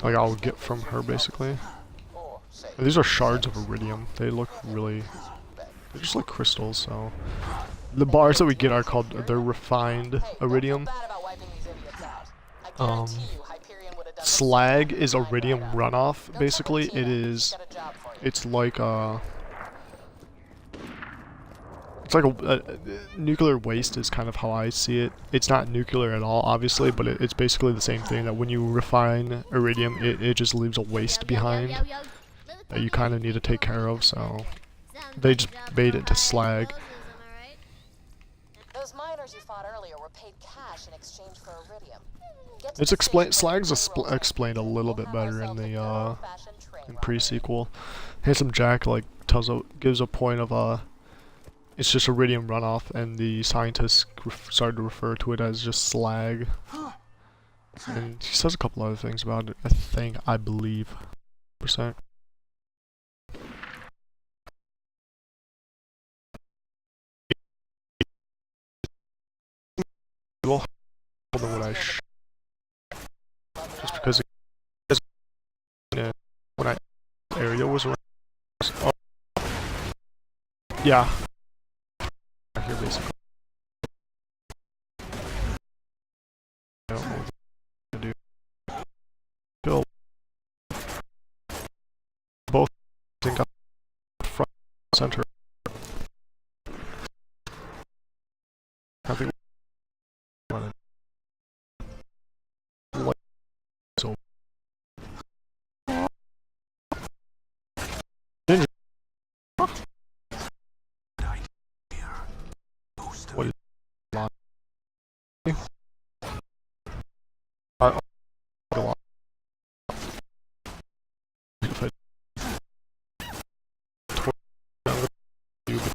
Like I'll get from her basically. And these are shards of iridium. They look really, they're just like crystals. So the bars that we get are called, they're refined iridium. Slag is iridium runoff. Basically, it's like a nuclear waste is kind of how I see it. It's not nuclear at all, obviously, but it's basically the same thing, that when you refine iridium, it just leaves a waste behind that you kind of need to take care of, so they just made it to slag. Those miners you fought earlier were paid cash in exchange for iridium. It's slag's explained a little bit better in the in pre-sequel. Handsome Jack like gives a point of it's just iridium runoff, and the scientists started to refer to it as just slag. And he says a couple other things about it, I believe. %. Well, than what I just because when I area was around. Oh, yeah. Here basically. I don't know what to do. Kill both things up front center. I think like so. Ninja. What is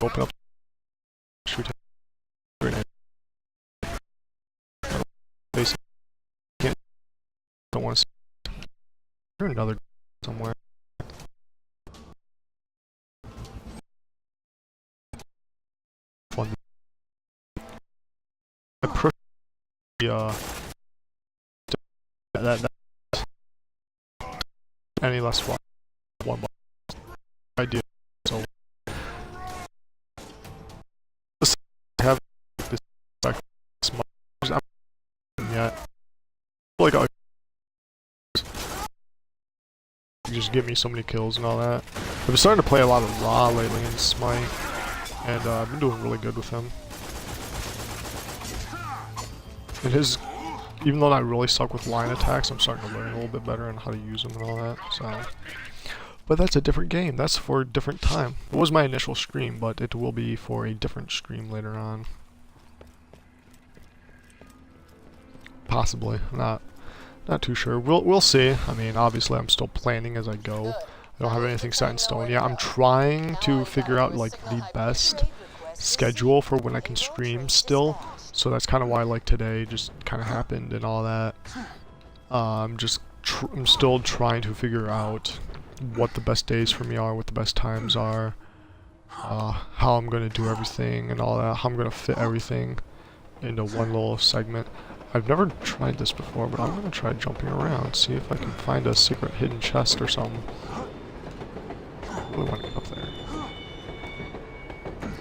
open up, shoot grenade. Basically, don't want to. There's another somewhere. Fun. I prefer that any less fun. One idea. So have this like yet. Like you just give me so many kills and all that. I've been starting to play a lot of Ra lately in Smite, and I've been doing really good with him. And even though I really suck with line attacks, I'm starting to learn a little bit better on how to use them and all that. So, but that's a different game. That's for a different time. It was my initial stream, but it will be for a different stream later on. Possibly, not too sure. We'll see. I mean, obviously, I'm still planning as I go. I don't have anything set in stone yet. I'm trying to figure out like the best schedule for when I can stream still. So that's kind of why like today just kind of happened and all that. I'm still trying to figure out what the best days for me are, what the best times are, how I'm gonna do everything and all that, how I'm gonna fit everything into one little segment. I've never tried this before, but I'm gonna try jumping around, see if I can find a secret hidden chest or something. I really want to get up there.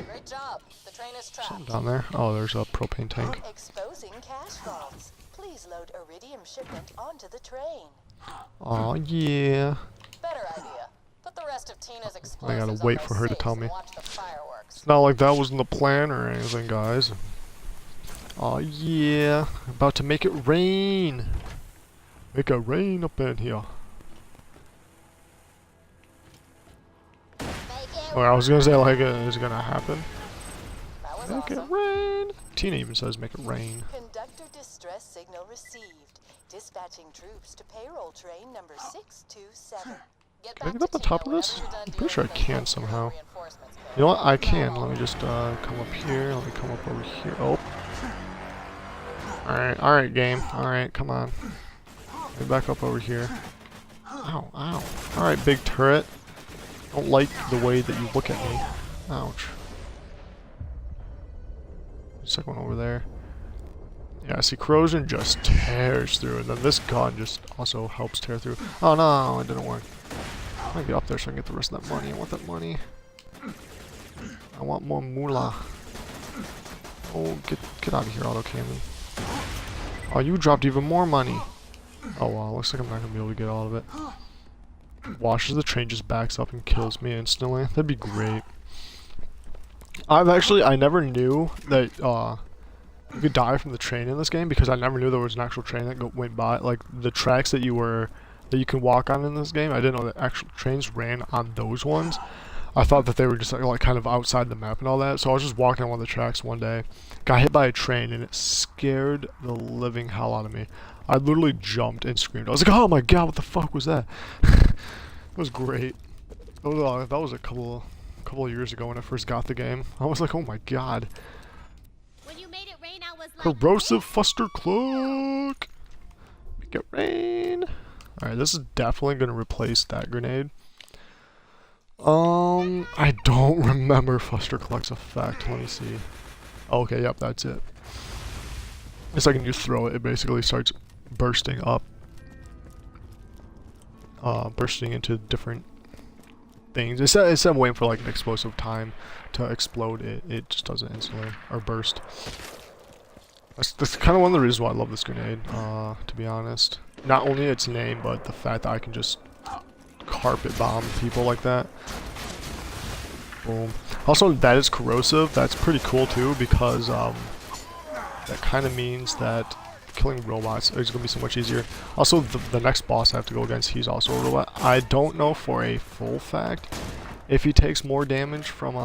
Great job. The train is trapped. Something down there. Oh, there's a propane tank. Exposing cash vaults. Please load iridium shipment onto the train. Oh yeah. Better idea. Put the rest of Tina's I explosives gotta wait for her to tell me. watch the fireworks. It's not like that wasn't the plan or anything, guys. Oh yeah. About to make it rain. Make it rain up in here. Oh, I was gonna say like it's gonna happen. That was Make awesome. it rain. Tina even says make it rain. Conductor distress signal received. Dispatching troops to payroll train number 627. Can I get up on top of this? I'm pretty sure I can somehow. You know what? I can. Let me just come up here. Let me come up over here. Oh. Alright, game. Alright, come on. Get back up over here. Ow, ow. Alright, big turret. Don't like the way that you look at me. Ouch. Second one over there. Yeah, see, corrosion just tears through, and then this gun just also helps tear through. Oh no, it didn't work. I'm gonna get up there so I can get the rest of that money. I want that money. I want more moolah. Oh, get out of here, auto cannon. Oh, you dropped even more money. Oh wow, looks like I'm not gonna be able to get all of it. Washes the train, just backs up and kills me instantly. That'd be great. I never knew that you could die from the train in this game because I never knew there was an actual train that went by. Like the tracks that you can walk on in this game, I didn't know that actual trains ran on those ones. I thought that they were just like kind of outside the map and all that. So I was just walking on one of the tracks one day, got hit by a train, and it scared the living hell out of me. I literally jumped and screamed. I was like, "Oh my god, what the fuck was that?" It was great. That was a couple of years ago when I first got the game. I was like, "Oh my god." When you made it rain, I was like, Corrosive Fuster Cloak! Make it rain! Alright, this is definitely gonna replace that grenade. I don't remember Fuster Cloak's effect. Let me see. Okay, yep, that's it. The second you throw it, it basically starts bursting up. Bursting into different things. Instead of waiting for like an explosive time to explode, it just does it instantly, or burst. That's kind of one of the reasons why I love this grenade, to be honest. Not only its name, but the fact that I can just carpet bomb people like that. Boom. Also, that is corrosive. That's pretty cool too, because that kind of means that killing robots is going to be so much easier. Also, the next boss I have to go against, he's also a robot. I don't know for a full fact if he takes more damage from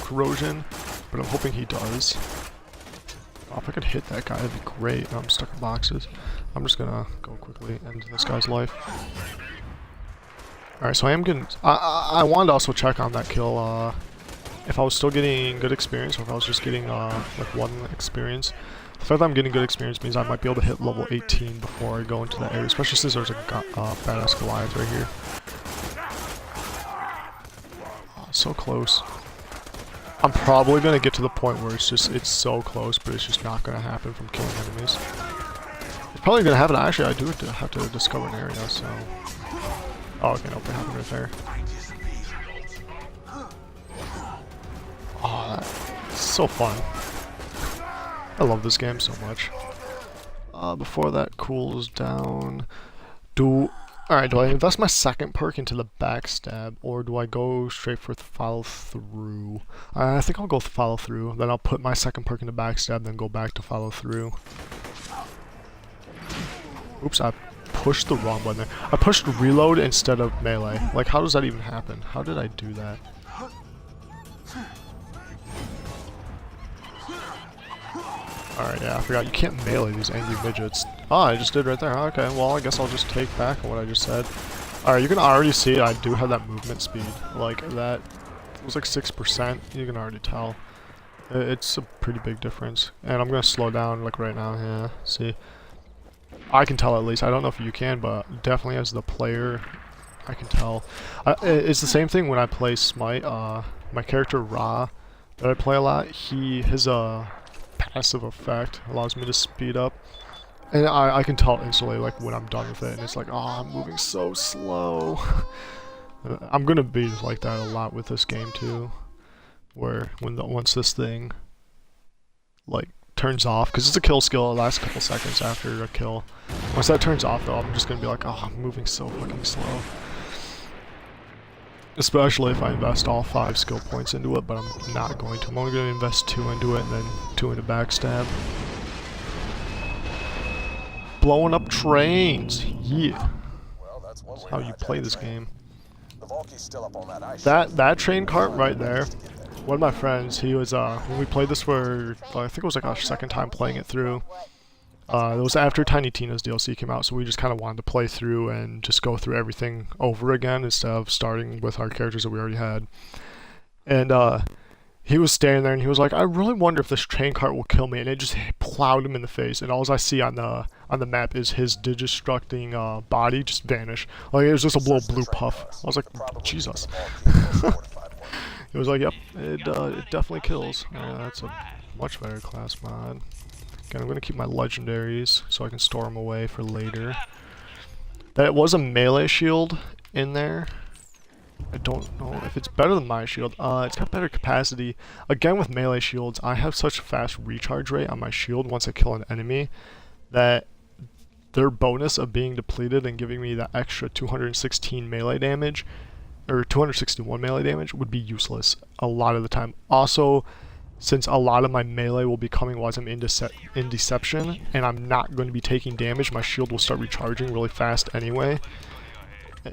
corrosion, but I'm hoping he does. Oh, if I could hit that guy, that'd be great. I'm stuck in boxes. I'm just gonna go quickly end this guy's life. Alright, so I am getting... I wanted to also check on that kill, if I was still getting good experience, or if I was just getting, like, 1 experience. The fact that I'm getting good experience means I might be able to hit level 18 before I go into that area, especially since there's a badass Goliath right here. Oh, so close. I'm probably going to get to the point where it's so close, but it's just not going to happen from killing enemies. It's probably going to happen. Actually, I do have to discover an area, so... Oh, okay, nope, it happened right there. Oh, that's so fun. I love this game so much. Before that cools down... Alright, do I invest my second perk into the backstab, or do I go straight for the follow through? I think I'll go follow through, then I'll put my second perk into backstab, then go back to follow through. Oops, I pushed the wrong button there. I pushed reload instead of melee. Like, how does that even happen? How did I do that? Alright, yeah, I forgot. You can't melee these angry midgets. Oh, I just did right there. Okay, well, I guess I'll just take back what I just said. Alright, you can already see I do have that movement speed. Like, that was like 6%. You can already tell. It's a pretty big difference. And I'm gonna slow down, like, right now. Yeah, see? I can tell at least. I don't know if you can, but definitely as the player, I can tell. It's the same thing when I play Smite. My character, Ra, that I play a lot, his passive effect allows me to speed up, and I can tell instantly, like, when I'm done with it, and it's like, oh, I'm moving so slow. I'm gonna be like that a lot with this game too, where once this thing like turns off, because it's a kill skill, it lasts a couple seconds after a kill. Once that turns off though, I'm just gonna be like, oh, I'm moving so fucking slow. Especially if I invest all 5 skill points into it, but I'm not going to. I'm only going to invest 2 into it and then 2 into backstab. Blowing up trains! Yeah! That's how you play this game. That train cart right there, one of my friends, he was, when we played this for, I think it was like our second time playing it through. It was after Tiny Tina's DLC came out, so we just kind of wanted to play through and just go through everything over again instead of starting with our characters that we already had. And he was standing there and he was like, I really wonder if this train cart will kill me, and it just plowed him in the face, and all I see on the map is his destructing body just vanish. Like it was just a little blue puff. I was like, Jesus. It was like, yep, it definitely kills. That's a much better class mod. Again, I'm gonna keep my legendaries so I can store them away for later. That was a melee shield in there. I don't know if it's better than my shield. It's got better capacity. Again, with melee shields, I have such a fast recharge rate on my shield once I kill an enemy that their bonus of being depleted and giving me that extra 216 melee damage, or 261 melee damage, would be useless a lot of the time. Also, since a lot of my melee will be coming while I'm in Deception, and I'm not going to be taking damage, my shield will start recharging really fast anyway.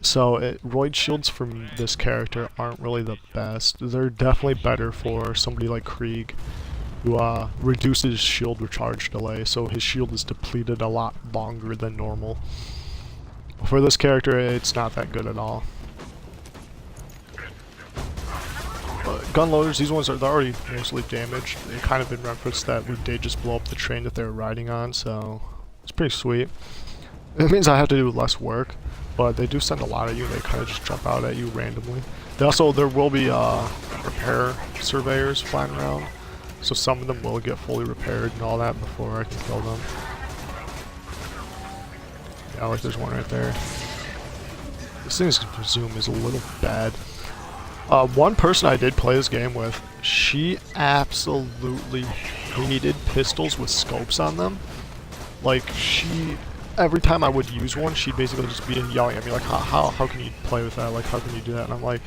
So, Roid shields from this character aren't really the best. They're definitely better for somebody like Krieg, who reduces shield recharge delay, so his shield is depleted a lot longer than normal. For this character, it's not that good at all. Gun loaders, these ones they're already mostly damaged. They've kind of been referenced that we did just blow up the train that they were riding on, so it's pretty sweet. It means I have to do less work, but they do send a lot of you. They kind of just jump out at you randomly. There will be repair surveyors flying around, so some of them will get fully repaired and all that before I can kill them. Yeah, like there's one right there. This thing's zoom is a little bad. One person I did play this game with, she absolutely hated pistols with scopes on them. Like, every time I would use one, she'd basically just be yelling at me like, how can you play with that? Like, how can you do that? And I'm like,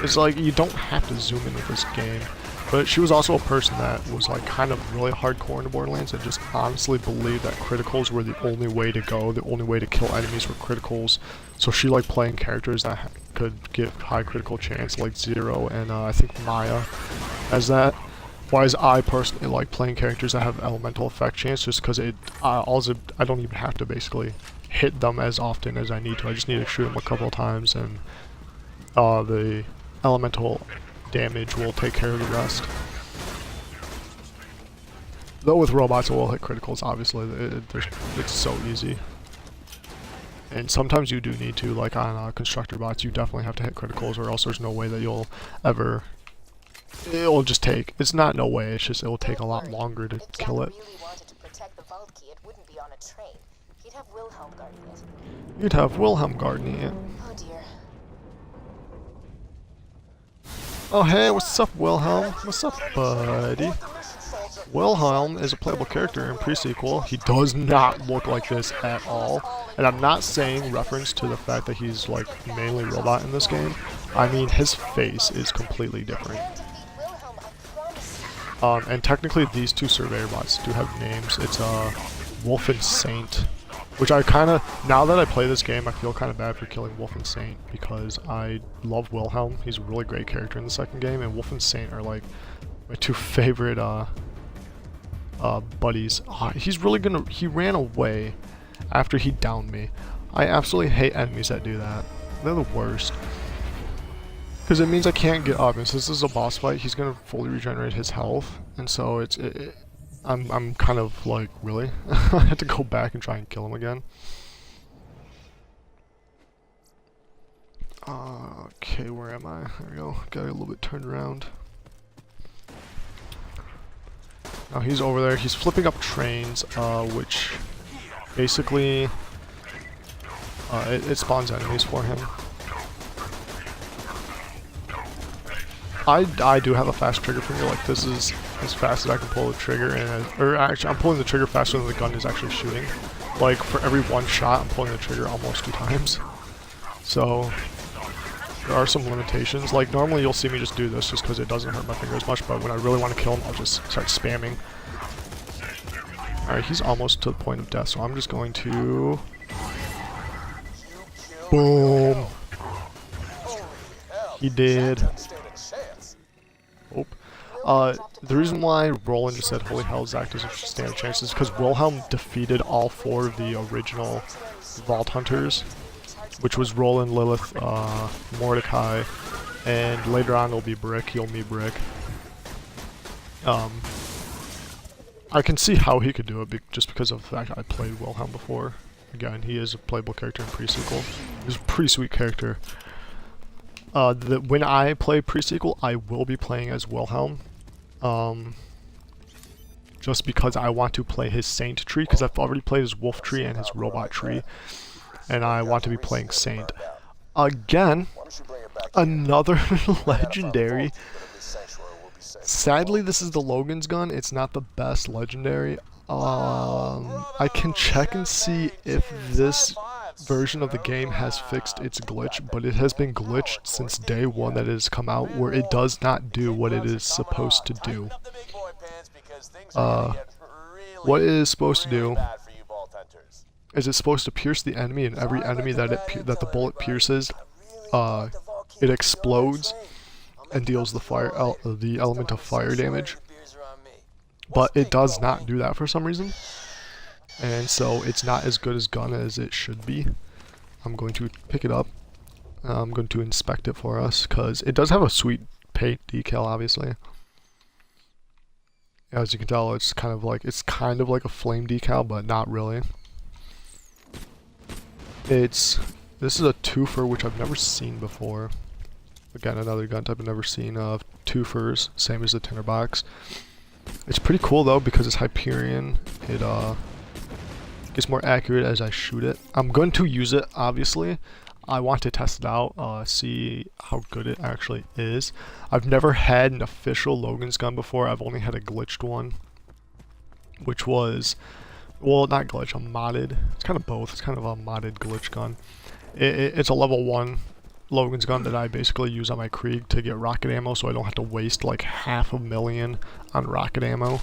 it's like, you don't have to zoom in with this game. But she was also a person that was like kind of really hardcore into Borderlands and just honestly believed that criticals were the only way to go, the only way to kill enemies were criticals. So she liked playing characters that could give high critical chance, like Zero and I think Maya as that. Whereas I personally like playing characters that have elemental effect chance, just because I don't even have to basically hit them as often as I need to. I just need to shoot them a couple of times, and the elemental damage will take care of the rest. Though with robots it will hit criticals, obviously. It's so easy. And sometimes you do need to, like on constructor bots, you definitely have to hit criticals, or else there's no way that you'll ever... It'll just take... It's not no way, it's just it'll take a lot longer to kill it. If Jack really wanted to protect the vault key, it wouldn't be on a train. He'd have Wilhelm guarding it. You'd have Wilhelm guarding it. Oh dear. Oh hey, what's up Wilhelm? What's up buddy? Wilhelm is a playable character in pre-sequel. He does not look like this at all. And I'm not saying reference to the fact that he's like mainly robot in this game. I mean his face is completely different. And technically these two surveyor bots do have names. It's Wolf and Saint. Which I kind of, now that I play this game, I feel kind of bad for killing Wolf and Saint, because I love Wilhelm. He's a really great character in the second game, and Wolf and Saint are like my two favorite buddies. He's really gonna, he ran away after he downed me. I absolutely hate enemies that do that. They're the worst. Because it means I can't get up, and since this is a boss fight, he's gonna fully regenerate his health, and so I'm kind of like, really? I had to go back and try and kill him again. Okay, where am I? There we go. Got it a little bit turned around. Now he's over there. He's flipping up trains, which basically it spawns enemies for him. I do have a fast trigger finger. Like, this is as fast as I can pull the trigger, and or actually I'm pulling the trigger faster than the gun is actually shooting. Like, for every one shot I'm pulling the trigger almost 2 times. So there are some limitations. Like, normally you'll see me just do this just because it doesn't hurt my finger as much, but when I really want to kill him, I'll just start spamming. Alright, he's almost to the point of death, so I'm just going to... Boom! He did. The reason why Roland just said holy hell, Zach doesn't stand a chance is because Wilhelm defeated all 4 of the original Vault Hunters, which was Roland, Lilith, Mordecai, and later on it'll be Brick. He'll meet Brick. I can see how he could do it just because of the fact I played Wilhelm before. Again, he is a playable character in pre-sequel. He's a pretty sweet character. When I play pre-sequel, I will be playing as Wilhelm. Just because I want to play his Saint tree, because I've already played his Wolf tree and his Robot tree. And I want to be playing Saint. Again, another legendary. Sadly, this is the Logan's gun. It's not the best legendary. I can check and see if this version of the game has fixed its glitch, but it has been glitched since day one that it has come out, where it does not do what it is supposed to do. What it is supposed to do is it's supposed to pierce the enemy, and every enemy that the bullet pierces, it explodes and deals the element of fire damage. But it does not do that for some reason, and so it's not as good as gun as it should be. I'm going to pick it up. I'm going to inspect it for us because it does have a sweet paint decal, obviously. As you can tell, it's kind of like a flame decal, but not really. This is a twofer, which I've never seen before. Again, another gun type I've never seen of twofers, same as the tinderbox. It's pretty cool though because it's Hyperion. It gets more accurate as I shoot it. I'm going to use it, obviously. I want to test it out, see how good it actually is. I've never had an official Logan's gun before. I've only had a glitched one, which was, well, not glitch, a modded. It's kind of both. It's kind of a modded glitch gun. It's a level 1 Logan's gun that I basically use on my Krieg to get rocket ammo, so I don't have to waste like 500,000 on rocket ammo.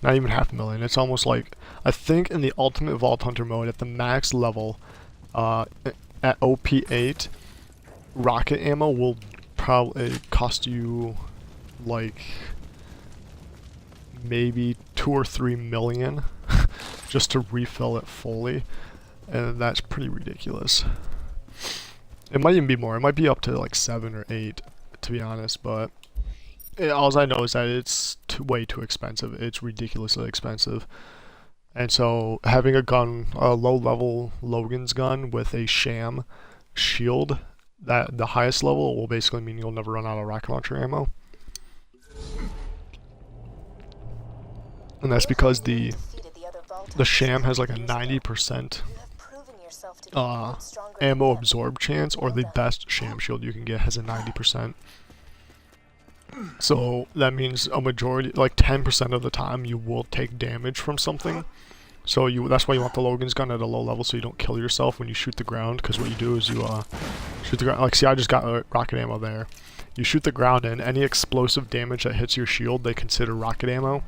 Not even 500,000. It's almost like, I think in the Ultimate Vault Hunter mode, at the max level, at OP8, rocket ammo will probably cost you like maybe 2 or 3 million just to refill it fully, and that's pretty ridiculous. It might even be more. It might be up to like 7 or 8, to be honest, but all I know is that it's way too expensive. It's ridiculously expensive. And so having a gun, a low-level Logan's gun with a sham shield, that the highest level will basically mean you'll never run out of rocket launcher ammo. And that's because the sham has like a 90% ammo absorb chance, or the best sham shield you can get has a 90%. So that means a majority, like 10% of the time, you will take damage from something. So that's why you want the Logan's gun at a low level, so you don't kill yourself when you shoot the ground. Because what you do is you shoot the ground. Like, see, I just got rocket ammo there. You shoot the ground, and any explosive damage that hits your shield, they consider rocket ammo.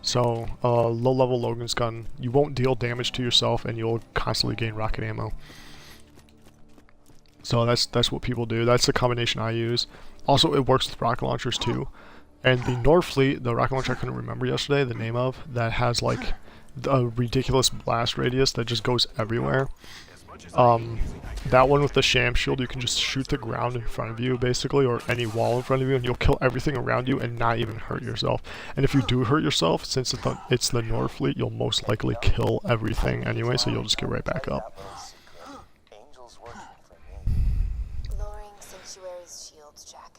So low-level Logan's gun, you won't deal damage to yourself, and you'll constantly gain rocket ammo. So that's what people do. That's the combination I use. Also, it works with rocket launchers too. And the Norfleet, the rocket launcher I couldn't remember yesterday the name of, that has like a ridiculous blast radius that just goes everywhere. That one with the sham shield, you can just shoot the ground in front of you, basically, or any wall in front of you, and you'll kill everything around you and not even hurt yourself. And if you do hurt yourself, since it's the Norfleet, you'll most likely kill everything anyway, so you'll just get right back up.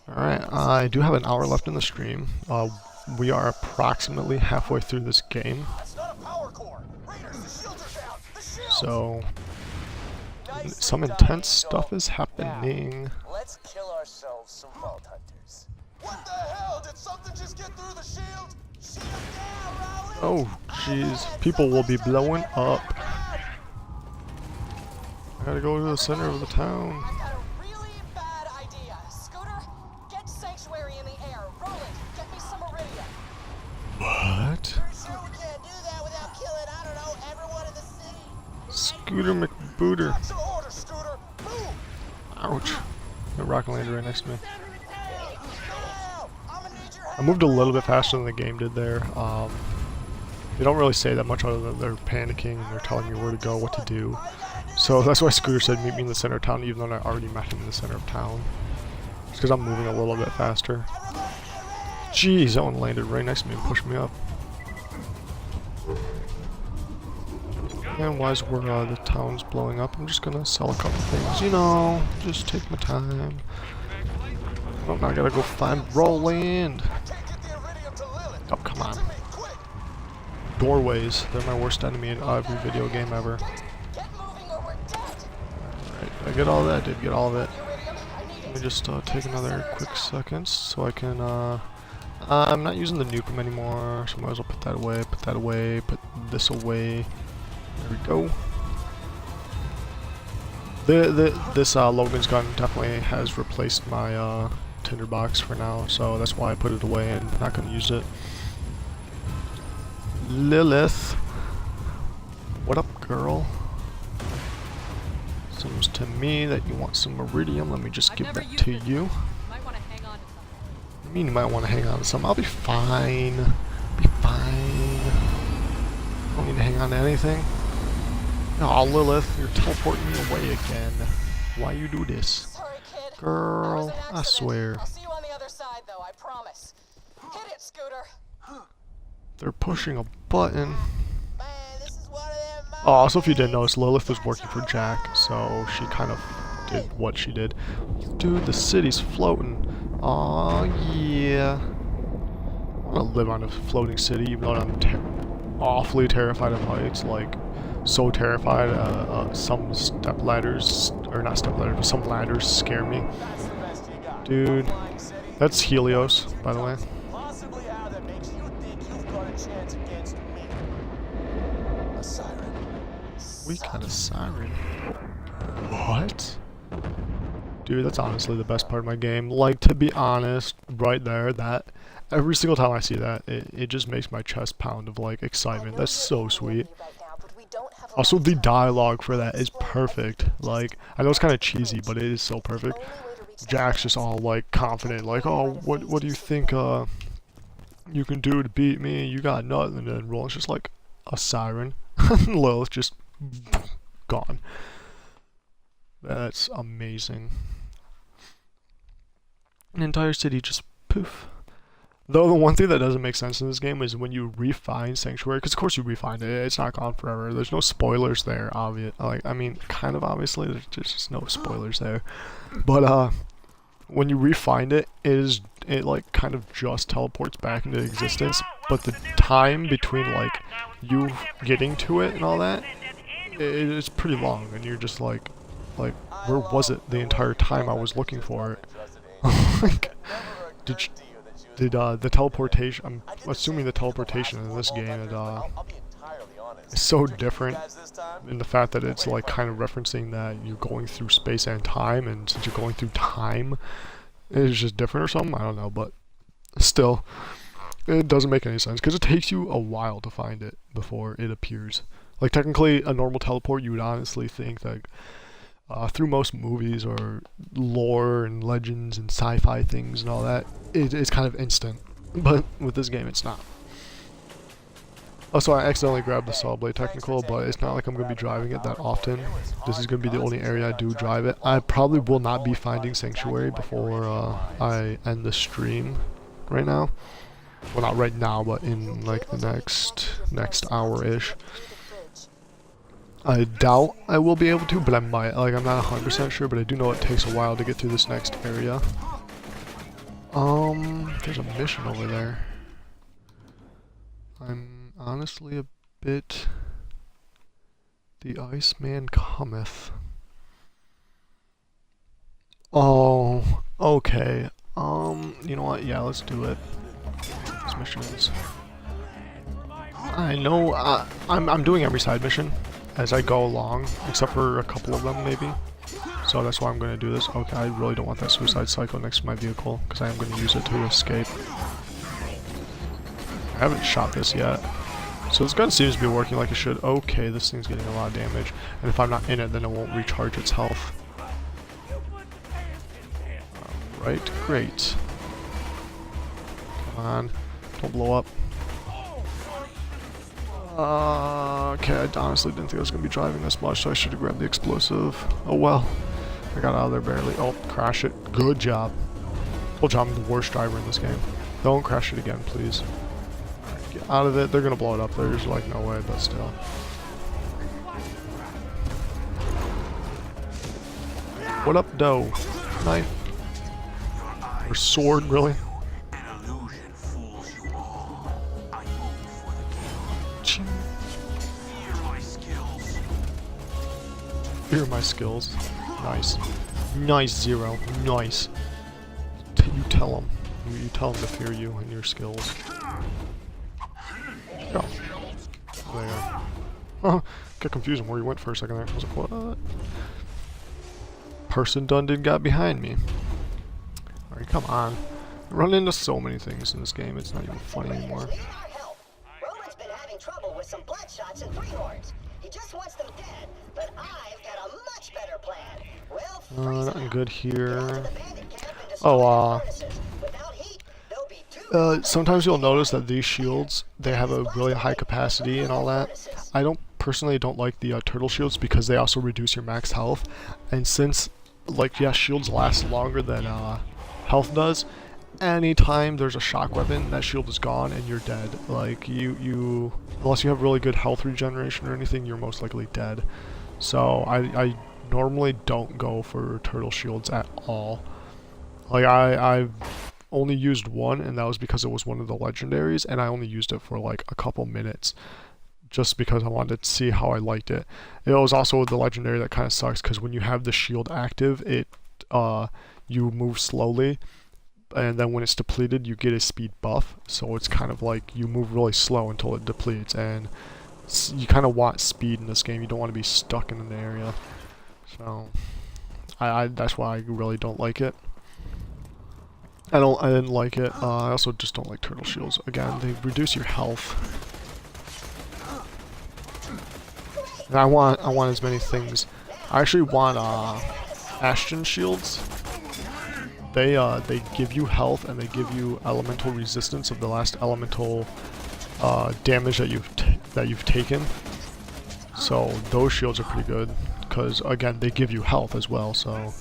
Alright, I do have an hour left in the stream. We are approximately halfway through this game. So some intense stuff is happening. Let's kill ourselves some vault hunters. What the hell? Did something just get through the shield? Shield down, Rowley! Oh, jeez. People will be blowing up. I gotta go to the center of the town. I've got a really bad idea. Scooter, get Sanctuary in the air. Roll it. Get me some Iridium. What? Sure we can't do that without killing, I don't know, everyone in the city. Scooter McBooter. That's your order, Scooter. Move! Ouch. The rocket lander right next to me. Now! I'm gonna need your help. I moved a little bit faster than the game did there. They don't really say that much other than they're panicking and they're telling me where to go, what to do. So that's why Scooter said meet me in the center of town, even though I already met him in the center of town. It's because I'm moving a little bit faster. Jeez, that one landed right next to me and pushed me up. And while the town's blowing up, I'm just gonna sell a couple things, you know, just take my time. Oh, now I gotta go find Roland. Oh, come on. Doorways, they're my worst enemy in every video game ever. Alright, I get all that, I did get all of it. Let me just take another quick second so I can, I'm not using the nukem anymore, so I might as well put that away, put this away. There we go. This Logan's gun definitely has replaced my tinderbox for now, so that's why I put it away and not gonna use it. Lilith, what up, girl? Seems to me that you want some iridium. Let me just give that to you. Might want to hang on to something. I mean, you might want to hang on to some. I'll be fine. Be fine. Don't need to hang on to anything. Oh, Lilith, you're teleporting me away again. Why you do this? Sorry, kid. Girl, That was an I swear. accident. I'll see you on the other side, though, I promise. Hit it, Scooter. They're pushing a button. Man, this is one of them Oh, also, if you didn't notice, Lilith was working for Jack, so she kind of did what she did. Dude, the city's floating. Aw, yeah. I want to live on a floating city, even though I'm awfully terrified of heights. Like, so terrified. Some step ladders, or not step ladders, but some ladders scare me. That's the best you got. Dude, that's Helios, by the way. Possibly how that makes you think you've got a chance against me. A siren. We got a siren. What? Dude, that's honestly the best part of my game. Like, to be honest, right there, that every single time I see that, it just makes my chest pound of like excitement. That's so sweet. Also, the dialogue for that is perfect. Like, I know it's kind of cheesy, but it is so perfect. Jack's just all like confident, like, oh, what do you think you can do to beat me? You got nothing. And then Roland's just like a siren. Lilith just gone. That's amazing. An entire city just poof. Though the one thing that doesn't make sense in this game is when you refine Sanctuary, because of course you refine it, it's not gone forever. There's no spoilers there, obvious. Like, I mean, kind of obviously, there's just no spoilers there. But when you refine it, it like kind of just teleports back into existence. But the time between like you getting to it and all that, it's pretty long, and you're just like, where was it the entire time I was looking for it? Like, did the teleportation, I'm assuming the teleportation in this game is so different in the fact that it's like kind of referencing that you're going through space and time, and since you're going through time, it's just different or something, I don't know, but still, it doesn't make any sense, because it takes you a while to find it before it appears. Like, technically, a normal teleport, you would honestly think that through most movies or lore and legends and sci-fi things and all that, it's kind of instant. But with this game, it's not. Also, I accidentally grabbed the Saw Blade Technical, but it's not like I'm going to be driving it that often. This is going to be the only area I do drive it. I probably will not be finding Sanctuary before I end the stream right now. Well, not right now, but in like the next hour-ish. I doubt I will be able to, but I might. Like, I'm not 100% sure, but I do know it takes a while to get through this next area. There's a mission over there. I'm honestly a bit... The Iceman cometh. Oh, okay. You know what? Yeah, let's do it. This mission is... I know, I'm doing every side mission as I go along, except for a couple of them, maybe. So that's why I'm going to do this. Okay, I really don't want that Suicide Cycle next to my vehicle, because I am going to use it to escape. I haven't shot this yet. So this gun seems to be working like it should. Okay, this thing's getting a lot of damage. And if I'm not in it, then it won't recharge its health. Alright, great. Come on. Don't blow up. Okay, I honestly didn't think I was going to be driving this much, so I should have grabbed the explosive. Oh well. I got out of there barely. Oh, crash it. Good job. Told you I'm the worst driver in this game. Don't crash it again, please. Alright, get out of it. They're gonna blow it up. There's like no way, but still. What up, dough? Knife? Or sword, really? Ching. Fear my skills. Nice. Nice, Zero. Nice. You tell them. You tell them to fear you and your skills. Go. There. Oh, got confused on where you went for a second there. I was like, what? Person Dundon got behind me. Alright, come on. I run into so many things in this game, it's not even funny anymore. Roman's been having trouble with some Bloodshots and Freehorns. He just wants them dead, but I've got a much better plan. Well, Nothing good here. Oh, sometimes you'll notice that these shields, they have a really high capacity and all that. I personally don't like the turtle shields because they also reduce your max health. And since, like, yeah, shields last longer than health does, anytime there's a shock weapon, that shield is gone and you're dead. Like, you unless you have really good health regeneration or anything, you're most likely dead. So I normally don't go for turtle shields at all. Like, I've only used one, and that was because it was one of the legendaries, and I only used it for like a couple minutes just because I wanted to see how I liked it. It was also the legendary that kind of sucks because when you have the shield active, it you move slowly, and then when it's depleted you get a speed buff, so it's kind of like you move really slow until it depletes, and you kind of want speed in this game. You don't want to be stuck in an area, so I that's why I really don't like it. I didn't like it. I also just don't like turtle shields. Again, they reduce your health. And I want as many things. I actually want Ashen shields. They give you health and they give you elemental resistance of the last elemental damage that you've taken. So those shields are pretty good because again they give you health as well. So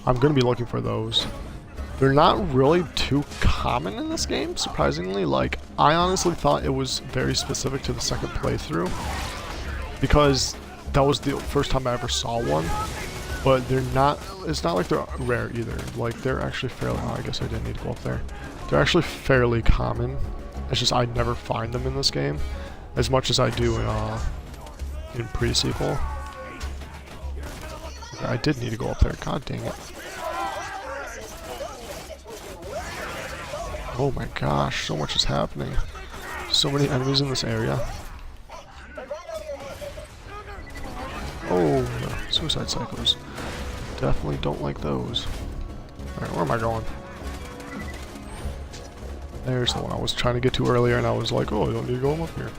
I'm gonna be looking for those. They're not really too common in this game, surprisingly. Like, I honestly thought it was very specific to the second playthrough because that was the first time I ever saw one. But they're not, it's not like they're rare either. Like, they're actually fairly, oh, I guess I didn't need to go up there. They're actually fairly common. It's just I never find them in this game as much as I do in pre-sequel. Okay, I did need to go up there, god dang it. Oh my gosh, so much is happening. So many enemies in this area. Oh, no. Suicide cycles. Definitely don't like those. Alright, where am I going? There's the one I was trying to get to earlier, and I was like, oh, I don't need to go up here.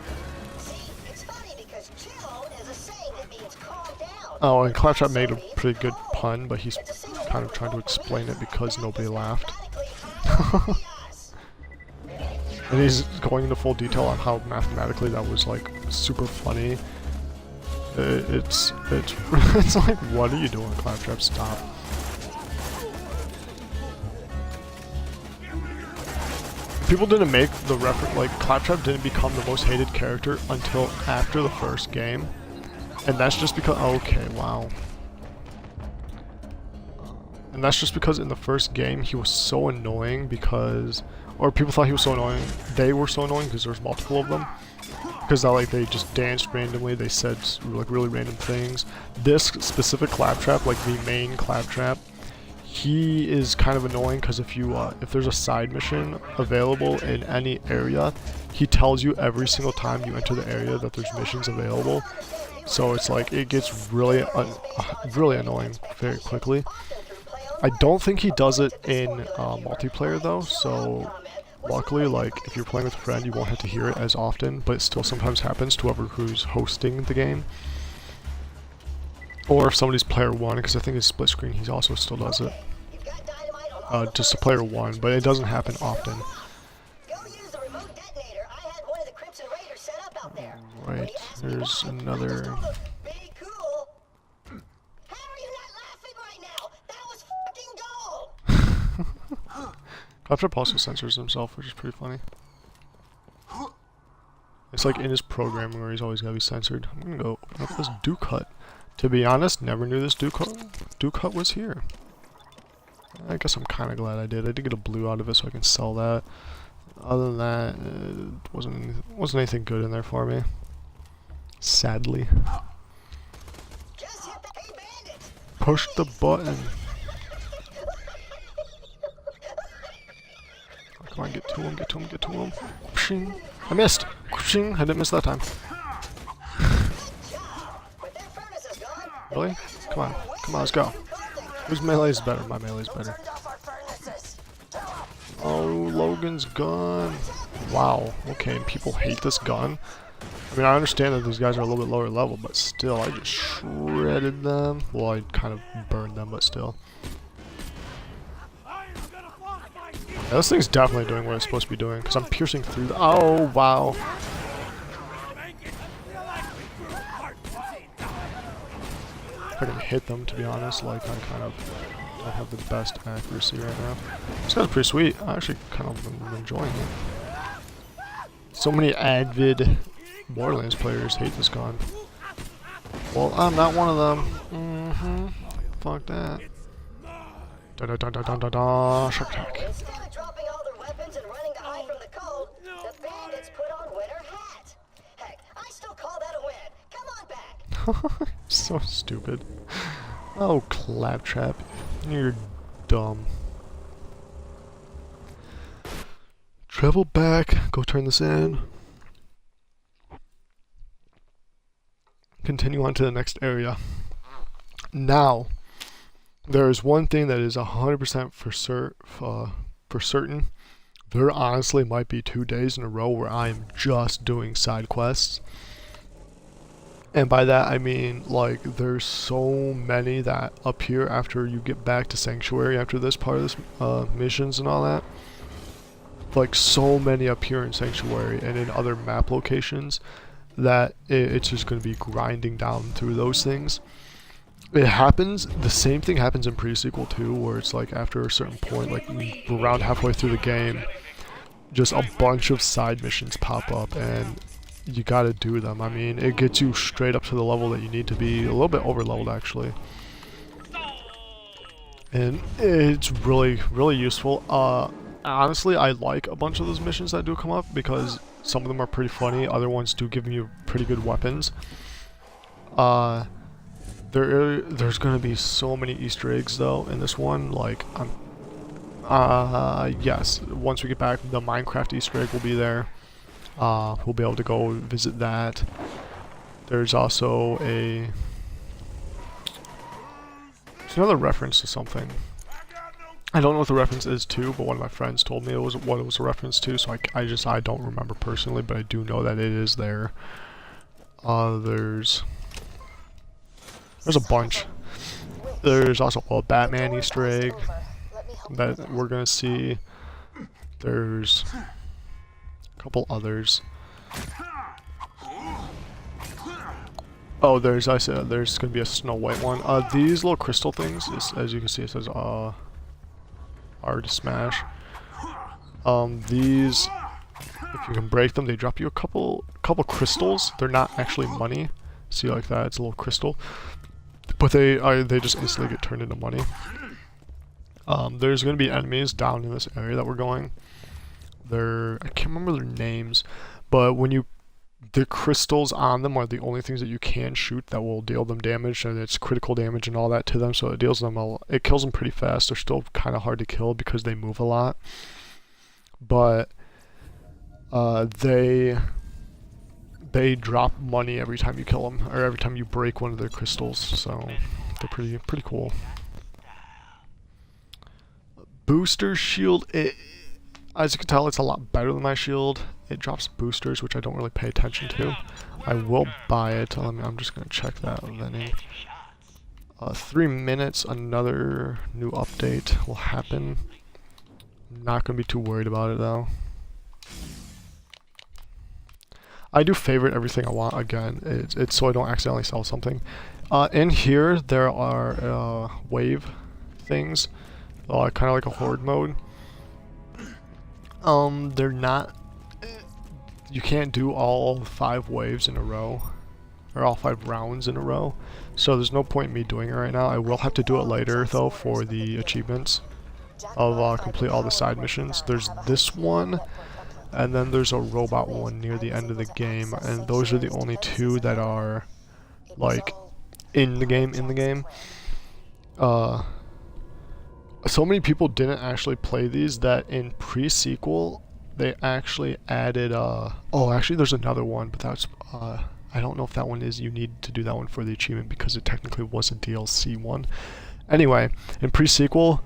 Oh, and Claptrap made a pretty good pun, but he's kind of trying to explain it because nobody laughed. And he's going into full detail on how mathematically that was like super funny. It's like, what are you doing, Claptrap? Stop. People didn't make the reference, like, Claptrap didn't become the most hated character until after the first game. And that's just because, okay, wow. And that's just because in the first game he was so annoying because, or people thought he was so annoying, they were so annoying because there's multiple of them. Because like they just danced randomly, they said like really random things. This specific Claptrap, like the main Claptrap, he is kind of annoying because if there's a side mission available in any area, he tells you every single time you enter the area that there's missions available. So it's like it gets really really annoying very quickly. I don't think he does it in multiplayer though, so luckily, like, if you're playing with a friend, you won't have to hear it as often, but it still sometimes happens to whoever who's hosting the game. Or if somebody's player one, because I think it's split screen, he also still does it. Just to player one, but it doesn't happen often. Right, there's another... Claptrap also censors himself, which is pretty funny. It's like in his programming where he's always gotta be censored. I'm gonna go open up this Duke Hut. To be honest, never knew this Duke Hut was here. I guess I'm kind of glad I did. I did get a blue out of it so I can sell that. Other than that, it wasn't anything good in there for me. Sadly. Just hit the hey bandit. Push the button. Oh, come on, get to him, get to him, get to him. Pshing. I missed. Pshing. I didn't miss that time. But their furnace is gone. Really? Come on. Come on, let's go. Whose melee is better? My melee is better. Turned off our furnaces. Oh, Logan's gun. Wow. Okay, people hate this gun. I mean, I understand that these guys are a little bit lower level, but still, I just shredded them. Well, I kind of burned them, but still. Yeah, this thing's definitely doing what it's supposed to be doing, because I'm piercing through the— oh, wow. I can hit them, to be honest. Like, I kind of don't have the best accuracy right now. This guy's pretty sweet. I actually kind of am enjoying it. So many avid Borderlands players hate this gun. Well, I'm not one of them. Fuck that. Da da da da da da da. Shark Attack. Instead of dropping all their weapons and running to hide from the cold, the bandits put on winter hats. Heck, I still call that a win. Come on back. So stupid. Oh, Claptrap. You're dumb. Travel back. Go turn this in. Continue on to the next area. Now, there is one thing that is 100% for certain. There honestly might be 2 days in a row where I am just doing side quests. And by that I mean, like, there's so many that appear after you get back to Sanctuary after this part of this missions and all that. Like, so many appear in Sanctuary and in other map locations that it's just going to be grinding down through those things. It happens, the same thing happens in Pre-Sequel too, where it's like after a certain point, like around halfway through the game, just a bunch of side missions pop up and you gotta do them. I mean, it gets you straight up to the level that you need to be, a little bit over leveled actually. And it's really, really useful. Honestly, I like a bunch of those missions that do come up because some of them are pretty funny, other ones do give you pretty good weapons. There's gonna be so many Easter eggs though in this one, like, yes, once we get back, the Minecraft Easter egg will be there. We'll be able to go visit that. There's also there's another reference to something. I don't know what the reference is to, but one of my friends told me what it was a reference to, so I don't remember personally, but I do know that it is there. There's a bunch. There's also a Batman Easter egg that we're gonna see. There's a couple others. Oh, there's gonna be a Snow White one. These little crystal things, as you can see, it says R to smash. These, if you can break them, they drop you a couple crystals. They're not actually money. See, like that, it's a little crystal, but they just instantly get turned into money. There's gonna be enemies down in this area that we're going. I can't remember their names, but the crystals on them are the only things that you can shoot that will deal them damage, and it's critical damage and all that to them, so it kills them pretty fast. They're still kind of hard to kill because they move a lot, but they drop money every time you kill them, or every time you break one of their crystals, so they're pretty cool. Booster shield, as you can tell, it's a lot better than my shield. It drops boosters, which I don't really pay attention to. I will buy it. I'm just going to check that then. 3 minutes, another new update will happen. I'm not going to be too worried about it, though. I do favorite everything I want, again. It's so I don't accidentally sell something. In here, there are wave things. Kind of like a horde mode. They're not. You can't do all 5 waves in a row, or all 5 rounds in a row. So there's no point in me doing it right now. I will have to do it later though for the achievements of complete all the side missions. There's this one, and then there's a robot one near the end of the game, and those are the only 2 that are like in the game. So many people didn't actually play these that in pre-sequel they actually added oh, actually there's another one, but that's I don't know if that one is, you need to do that one for the achievement because it technically was a DLC one. Anyway, in pre-sequel,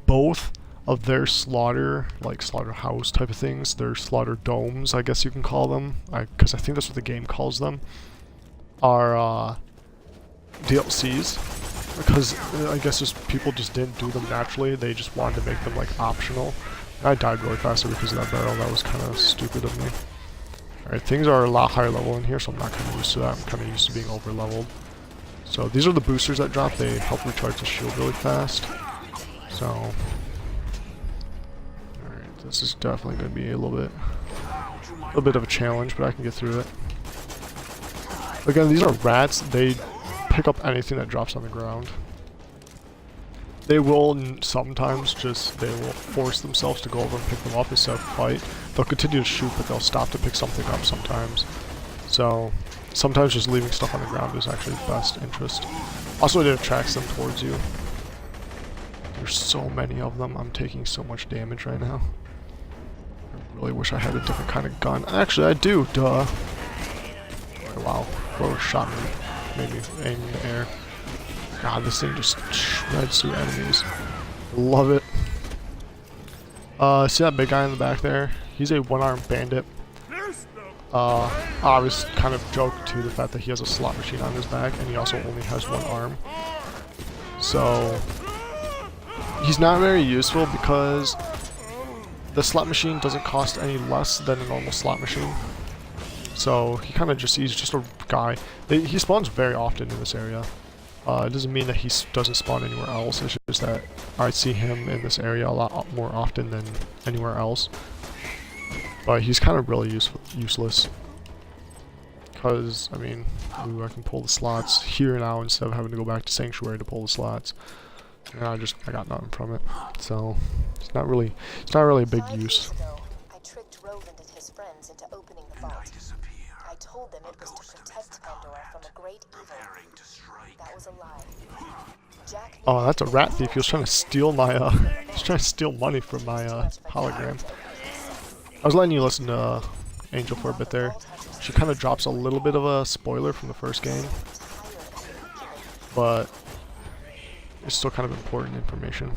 both of their slaughterhouse type of things, their slaughter domes, I guess you can call them, because I think that's what the game calls them, are DLCs. Because I guess just people just didn't do them naturally, they just wanted to make them like optional. And I died really fast because of that barrel, that was kind of stupid of me. Alright, things are a lot higher level in here, so I'm not kind of used to that. I'm kind of used to being over leveled. So these are the boosters that drop, they help recharge the shield really fast. So, alright, this is definitely going to be a little bit of a challenge, but I can get through it. Again, these are rats, they pick up anything that drops on the ground. They will sometimes they will force themselves to go over and pick them up instead of fight. They'll continue to shoot, but they'll stop to pick something up sometimes. So sometimes just leaving stuff on the ground is actually the best interest. Also, it attracts them towards you. There's so many of them. I'm taking so much damage right now. I really wish I had a different kind of gun. Actually, I do. Duh. Oh, wow. Whoever shot me made me aim in the air. God, this thing just shreds through enemies. Love it. See that big guy in the back there? He's a one-armed bandit. I was kind of joking to the fact that he has a slot machine on his back, and he also only has 1 arm. So he's not very useful because the slot machine doesn't cost any less than a normal slot machine. So he's just a guy. He spawns very often in this area. It doesn't mean that he doesn't spawn anywhere else, it's just that I see him in this area a lot more often than anywhere else. But he's kind of really useless. Because, I mean, I can pull the slots here now instead of having to go back to Sanctuary to pull the slots. And I got nothing from it. So, it's not really a big use. 5 years ago, I tricked Roland and his friends into opening the vault. I told them it was to protect Pandora from a great evil. That was a lie. Jack Oh, that's a rat thief. He was trying to steal my, he's trying to steal money from my, hologram. I was letting you listen to Angel for a bit there. She kind of drops a little bit of a spoiler from the first game. But it's still kind of important information.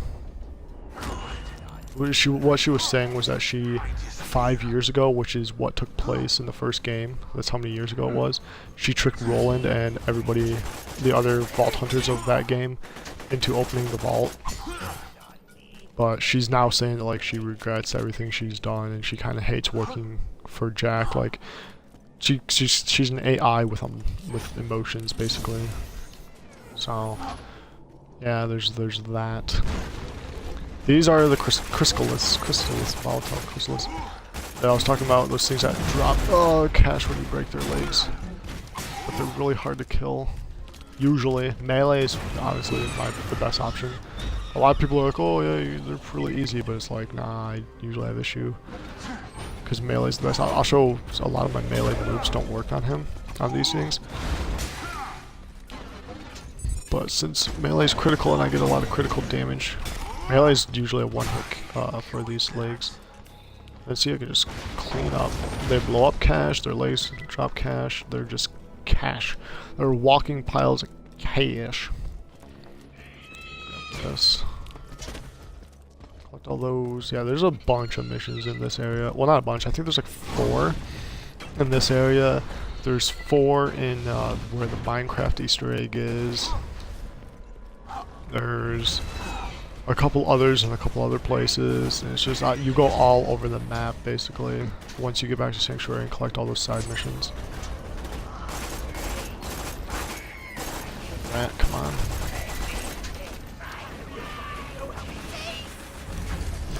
What she was saying was that 5 years ago, which is what took place in the first game, that's how many years ago it was, she tricked Roland and everybody, the other vault hunters of that game, into opening the vault. But she's now saying that like she regrets everything she's done and she kind of hates working for Jack. Like she's an AI with emotions basically. So yeah, there's that. These are the Chrysalis, volatile Chrysalis. I was talking about those things that drop cash when you break their legs. But they're really hard to kill. Usually. Melee is honestly the best option. A lot of people are like, oh yeah, they're really easy, but it's like, nah, I usually have issue. Because melee is the best. I'll show a lot of my melee moves don't work on him, on these things. But since melee is critical and I get a lot of critical damage, melee is usually a one-hit for these legs. Let's see if I can just clean up. They blow up cash, their legs drop cash, they're just cash. They're walking piles of cash. Yes. Collect all those. Yeah, there's a bunch of missions in this area. Well, not a bunch. I think there's like 4 in this area. There's 4 in where the Minecraft Easter egg is. There's a couple others in a couple other places. And it's just you go all over the map basically once you get back to Sanctuary and collect all those side missions. Rat, come on.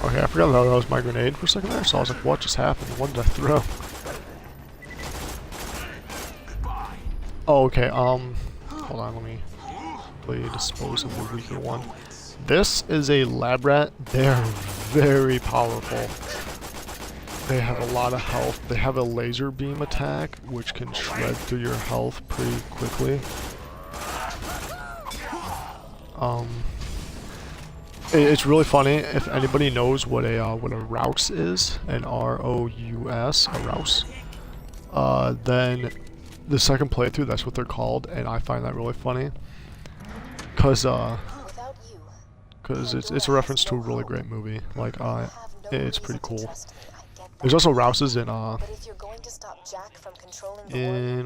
Okay, I forgot that was my grenade for a second there, so I was like, what just happened? What did I throw? Oh, okay, hold on, let me dispose of the weaker one. This is a lab rat. They're very powerful. They have a lot of health. They have a laser beam attack, which can shred through your health pretty quickly. It's really funny. If anybody knows what a rouse is, an R-O-U-S, a rouse, then the second playthrough, that's what they're called, and I find that really funny, cause it's a reference to a really great movie. Like, it's pretty cool. There's also rouses in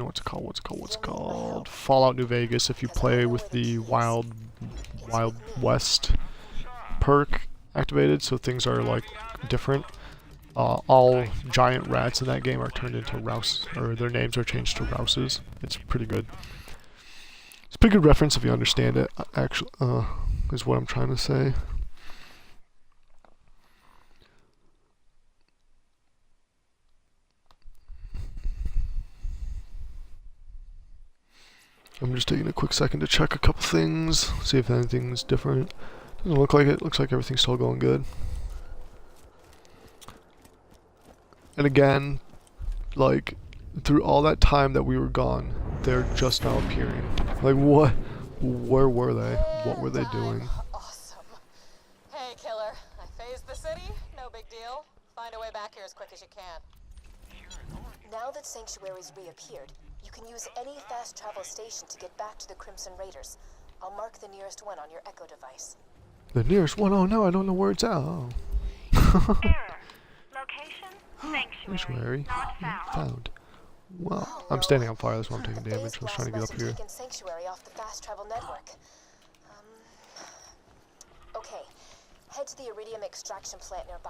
what's it called? Fallout New Vegas. If you play with the Wild West perk activated, so things are like different. All giant rats in that game are turned into rouse, or their names are changed to rouses. It's pretty good. It's a pretty good reference if you understand it. Actually, is what I'm trying to say. I'm just taking a quick second to check a couple things, see if anything's different. Doesn't look like it. Looks like everything's still going good. And again, like, through all that time that we were gone, they're just now appearing. Like, what? Where were they? What were they doing? Awesome. Hey, killer. I phased the city. No big deal. Find a way back here as quick as you can. Now that Sanctuary's reappeared, you can use any fast travel station to get back to the Crimson Raiders. I'll mark the nearest one on your Echo device. The nearest one? Oh no, I don't know where it's at. Oh. Error. Location? Sanctuary. Not found. Well, I'm standing on fire, that's why I'm taking damage. I was trying to get up here. Sanctuary off the fast travel network. Okay. Head to the iridium extraction plant nearby.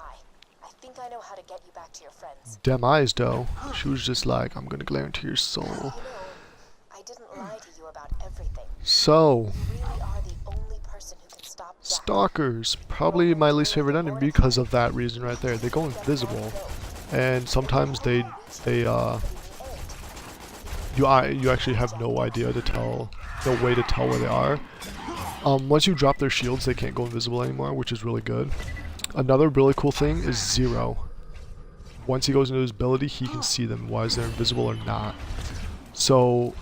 I think I know how to get you back to your friends. Dem eyes, though. She was just like, I'm gonna glare into your soul. You know, I didn't lie to you about everything. So, You really are the only person who can stop Jack. Stalkers. Probably my least favorite enemy because of that reason right there. They go invisible. And sometimes you actually have no idea to tell, no way to tell where they are. Once you drop their shields, they can't go invisible anymore, which is really good. Another really cool thing is Zero. Once he goes into his ability, he can see them, whether they're invisible or not. So,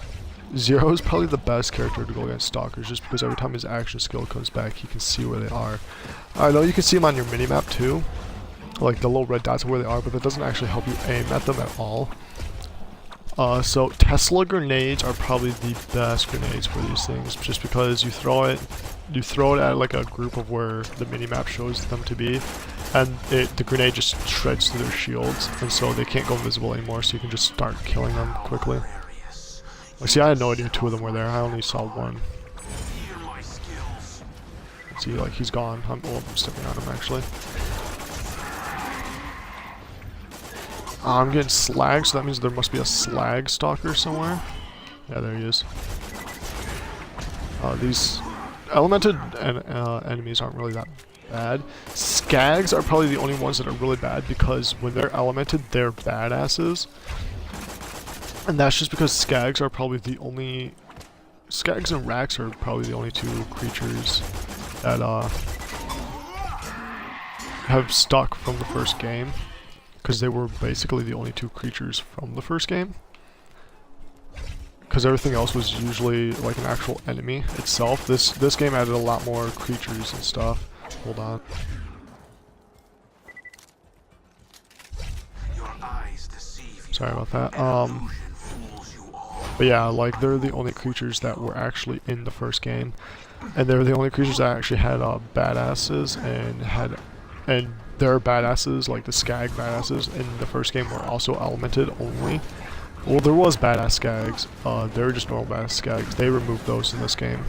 Zero is probably the best character to go against Stalkers, just because every time his action skill comes back, he can see where they are. I know you can see them on your minimap too, like the little red dots of where they are, but that doesn't actually help you aim at them at all. So Tesla grenades are probably the best grenades for these things, just because you throw it at like a group of where the minimap shows them to be, and the grenade just shreds through their shields, and so they can't go invisible anymore, so you can just start killing them quickly. Like, see, I had no idea two of them were there, I only saw one. See, like, he's gone. I'm stepping on him, actually. I'm getting slag, so that means there must be a slag stalker somewhere. Yeah, there he is. These elemented enemies aren't really that bad. Skags are probably the only ones that are really bad, because when they're elemented, they're badasses. And that's just because Skags are probably the only... Skags and Racks are probably the only two creatures that have stuck from the first game. Because they were basically the only two creatures from the first game. Because everything else was usually like an actual enemy itself. This game added a lot more creatures and stuff. Hold on. Sorry about that. But yeah, like, they're the only creatures that were actually in the first game. And they're the only creatures that actually had badasses and their badasses, like the Skag badasses in the first game, were also elemented only. Well, there was badass Skags. They were just normal badass Skags. They removed those in this game.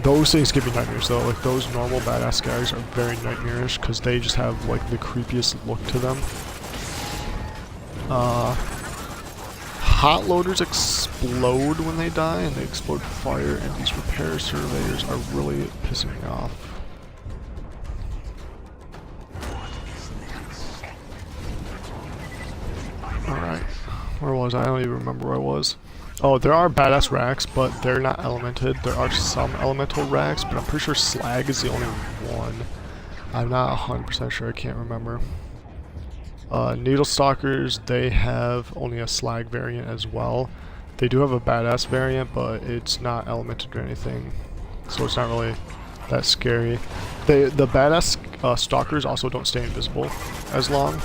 Those things give me nightmares though. Like, those normal badass Skags are very nightmarish because they just have like the creepiest look to them. Hot loaders explode when they die, and they explode fire, and these repair surveyors are really pissing me off. Where was I? I don't even remember where I was. Oh, there are badass racks, but they're not elemented. There are some elemental racks, but I'm pretty sure slag is the only one. I'm not 100% sure. I can't remember. Needle Stalkers, they have only a slag variant as well. They do have a badass variant, but it's not elemented or anything, so it's not really that scary. The badass stalkers also don't stay invisible as long.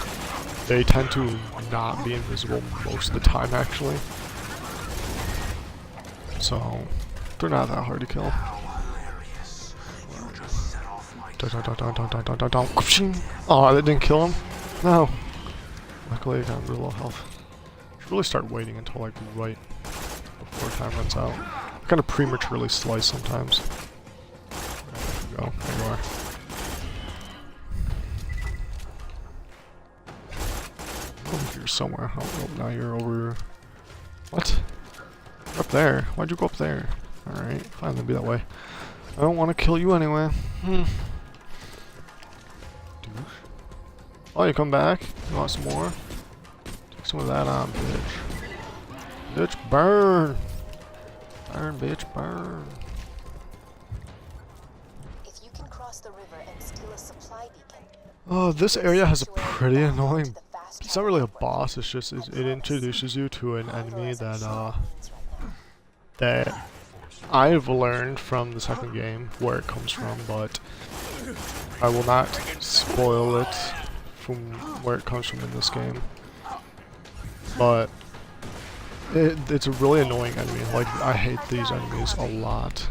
They tend to not be invisible most of the time, actually. So they're not that hard to kill. Oh, that didn't kill him? No. Luckily I got really low health. Should really start waiting until like right before time runs out. I kind of prematurely slice sometimes. There you go. There you are. Over here somewhere. Oh, now you're over. What? You're up there. Why'd you go up there? Alright, fine, then be that way. I don't want to kill you anyway. Oh, you come back? You want some more? Take some of that on, bitch. Bitch, burn! Burn, bitch, burn. If you can cross the river and steal a supply beacon. Oh, this area has a pretty annoying. It's not really a boss. It's just it introduces you to an enemy that I've learned from the second game where it comes from, but I will not spoil it from where it comes from in this game. But it's a really annoying enemy. Like, I hate these enemies a lot.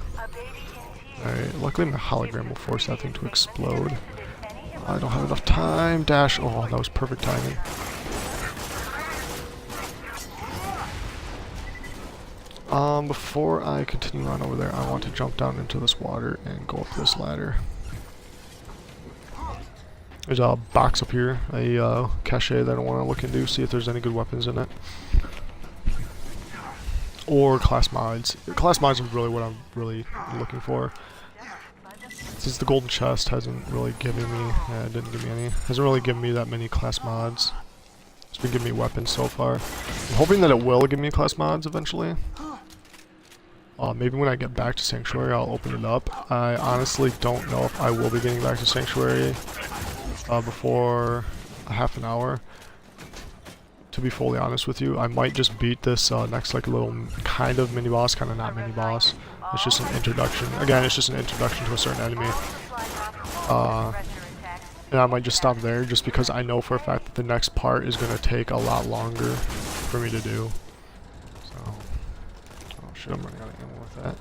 Alright, luckily my hologram will force that thing to explode. I don't have enough time. Dash. Oh, that was perfect timing. Before I continue on over there, I want to jump down into this water and go up this ladder. There's a box up here, a cache that I want to look into, see if there's any good weapons in it. Or class mods. Class mods is really what I'm really looking for. Since the golden chest hasn't really given me, didn't give me any, hasn't really given me that many class mods. It's been giving me weapons so far. I'm hoping that it will give me class mods eventually. Maybe when I get back to Sanctuary, I'll open it up. I honestly don't know if I will be getting back to Sanctuary before a half an hour. To be fully honest with you, I might just beat this next like little kind of mini boss, kind of not mini boss. It's just an introduction. Again, it's just an introduction to a certain enemy. And I might just stop there just because I know for a fact that the next part is going to take a lot longer for me to do. So, oh shit, I'm running out of ammo with that.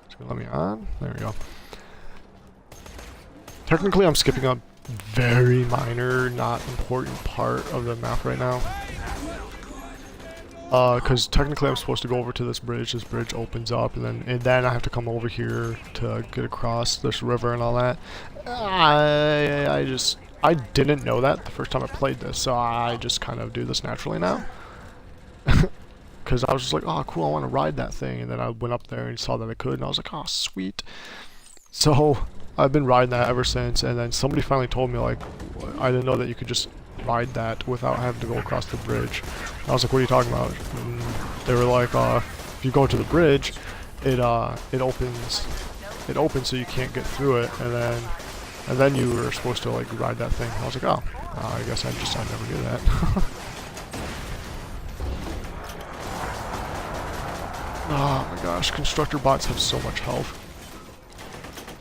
It's going to let me on. There we go. Technically, I'm skipping a very minor, not important part of the map right now. Because technically I'm supposed to go over to this bridge opens up, and then I have to come over here to get across this river and all that. I didn't know that the first time I played this, so I just kind of do this naturally now. Because I was just like, oh cool, I want to ride that thing, and then I went up there and saw that I could, and I was like, oh sweet. So I've been riding that ever since, and then somebody finally told me, like, I didn't know that you could just ride that without having to go across the bridge. I was like, what are you talking about? And they were like, if you go to the bridge, it opens so you can't get through it, and then you were supposed to like ride that thing. I was like, oh, I guess I never knew that. Oh my gosh, constructor bots have so much health.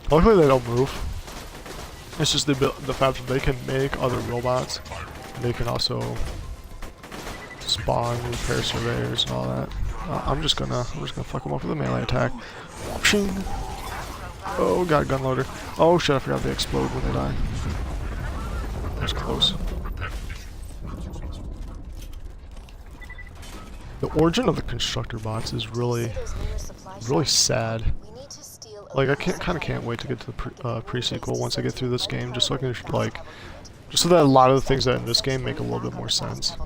Luckily they don't move. It's just the fact that they can make other robots. They can also spawn repair surveyors and all that. I'm just gonna fuck them up with a melee attack. Oh god, gun loader. Oh shit, I forgot they explode when they die. That was close. The origin of the constructor bots is really sad. Like, I can't wait to get to the pre-sequel once I get through this game, just so I can, like, just so that a lot of the things that in this game make a little bit more sense.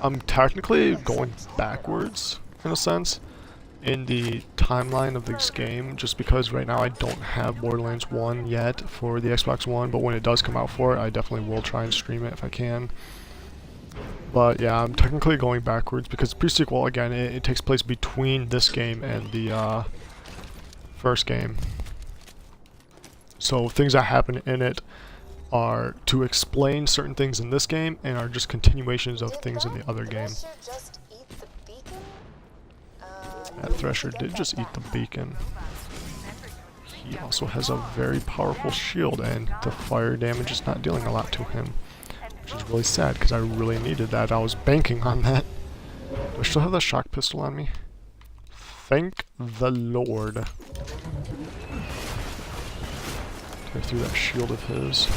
I'm technically going backwards, in a sense, in the timeline of this game, just because right now I don't have Borderlands 1 yet for the Xbox One, but when it does come out for it, I definitely will try and stream it if I can. But yeah, I'm technically going backwards because pre-sequel, again, it takes place between this game and the first game. So things that happen in it are to explain certain things in this game and are just continuations of things in the other game. Just eat the beacon? That Thresher did just eat the beacon. He also has a very powerful shield, and the fire damage is not dealing a lot to him, which is really sad because I really needed that. I was banking on that. Do I still have that shock pistol on me? Thank the Lord. Tear through that shield of his.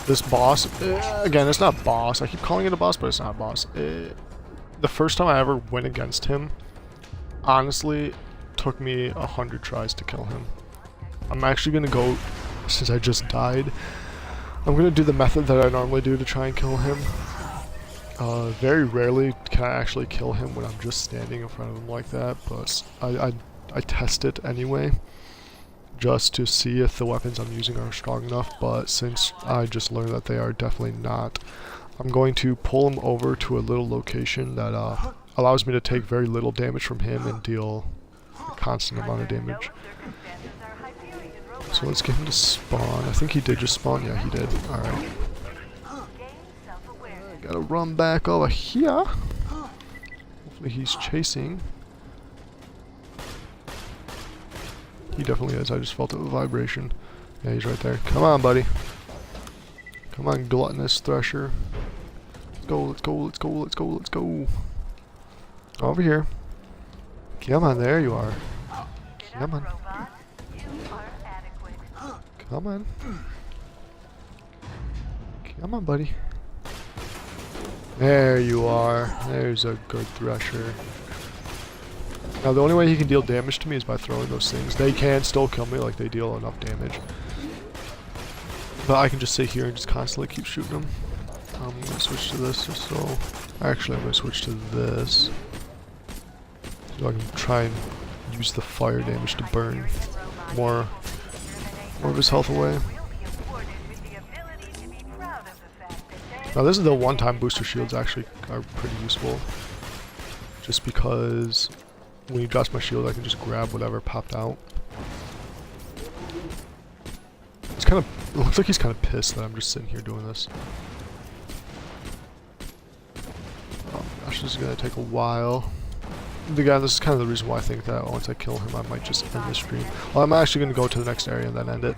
This boss, again, it's not boss. I keep calling it a boss, but it's not boss. The first time I ever went against him, honestly, took me 100 tries to kill him. I'm actually gonna go, since I just died, I'm gonna do the method that I normally do to try and kill him. Very rarely can I actually kill him when I'm just standing in front of him like that, but I test it anyway, just to see if the weapons I'm using are strong enough, but since I just learned that they are definitely not, I'm going to pull him over to a little location that allows me to take very little damage from him and deal a constant amount of damage. So let's get him to spawn. I think he did just spawn. Yeah, he did. Alright. Gotta run back over here. Hopefully he's chasing. He definitely is. I just felt a vibration. Yeah, he's right there. Come on, buddy. Come on, gluttonous Thresher. Let's go, let's go, let's go, let's go, let's go. Over here. Come on, there you are. Come on. Come on. Come on, buddy. There you are. There's a good Thresher. Now the only way he can deal damage to me is by throwing those things. They can still kill me, like they deal enough damage. But I can just sit here and just constantly keep shooting them. I'm gonna switch to this just so... Actually, I'm gonna switch to this. So I can try and use the fire damage to burn more of his health away. Now this is the one-time booster shields actually are pretty useful. Just because when he drops my shield I can just grab whatever popped out. It's kind of, it looks like he's kind of pissed that I'm just sitting here doing this. Oh my gosh, this is gonna take a while. Again, this is kind of the reason why I think that once I kill him I might just end the stream. Well, I'm actually gonna go to the next area and then end it.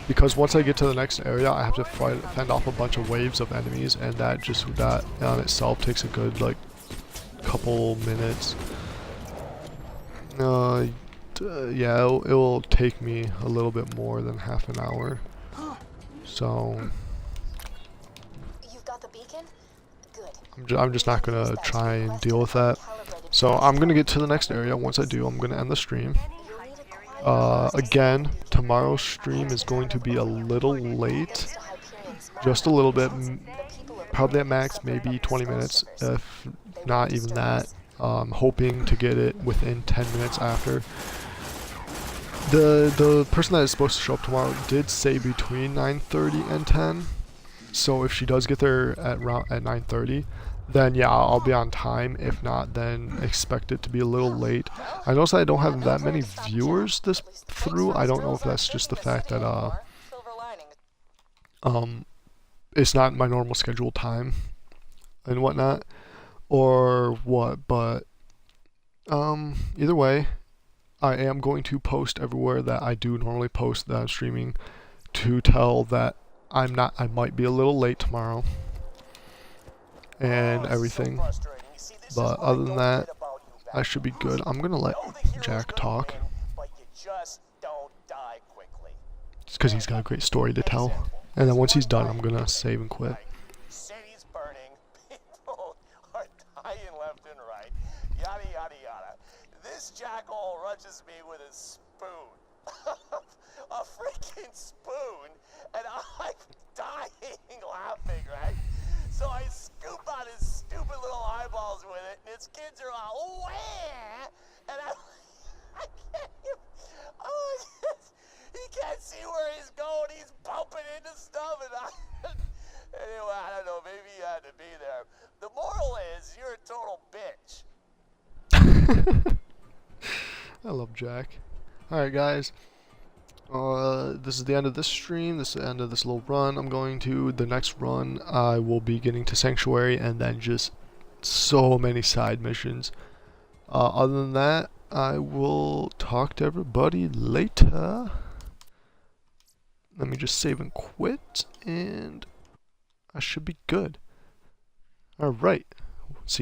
Because once I get to the next area, I have to fend off a bunch of waves of enemies, and that on itself takes a good like couple minutes. Yeah, it will take me a little bit more than half an hour. So You've got the beacon? Good. I'm just not gonna try and deal with that. So I'm gonna get to the next area. Once I do, I'm gonna end the stream. Again, tomorrow's stream is going to be a little late, just a little bit, probably at max maybe 20 minutes, if not even that. Hoping to get it within 10 minutes after. The person that is supposed to show up tomorrow did say between 9:30 and 10, so if she does get there at 9:30, then yeah, I'll be on time. If not, then expect it to be a little late. I noticed I don't have that many viewers this through. I don't know if that's just the fact that it's not my normal scheduled time and whatnot, or what, but either way, I am going to post everywhere that I do normally post that I'm streaming to tell that I might be a little late tomorrow and everything, but other than that, I should be good. I'm gonna let Jack talk, just because he's got a great story to tell, and then once he's done, I'm gonna save and quit. City's burning, people are dying left and right, yada yada yada. This jackal rushes me with a spoon, a freaking spoon, and I'm dying laughing, right? So I scoop out his stupid kind of stuff, and anyway, I don't know, maybe you had to be there. The moral is, you're a total bitch. I love Jack. Alright guys, this is the end of this stream, this is the end of this little run. I'm going to the next run, I will be getting to Sanctuary and then just so many side missions. Other than that, I will talk to everybody later. Let me just save and quit, and I should be good. Alright, see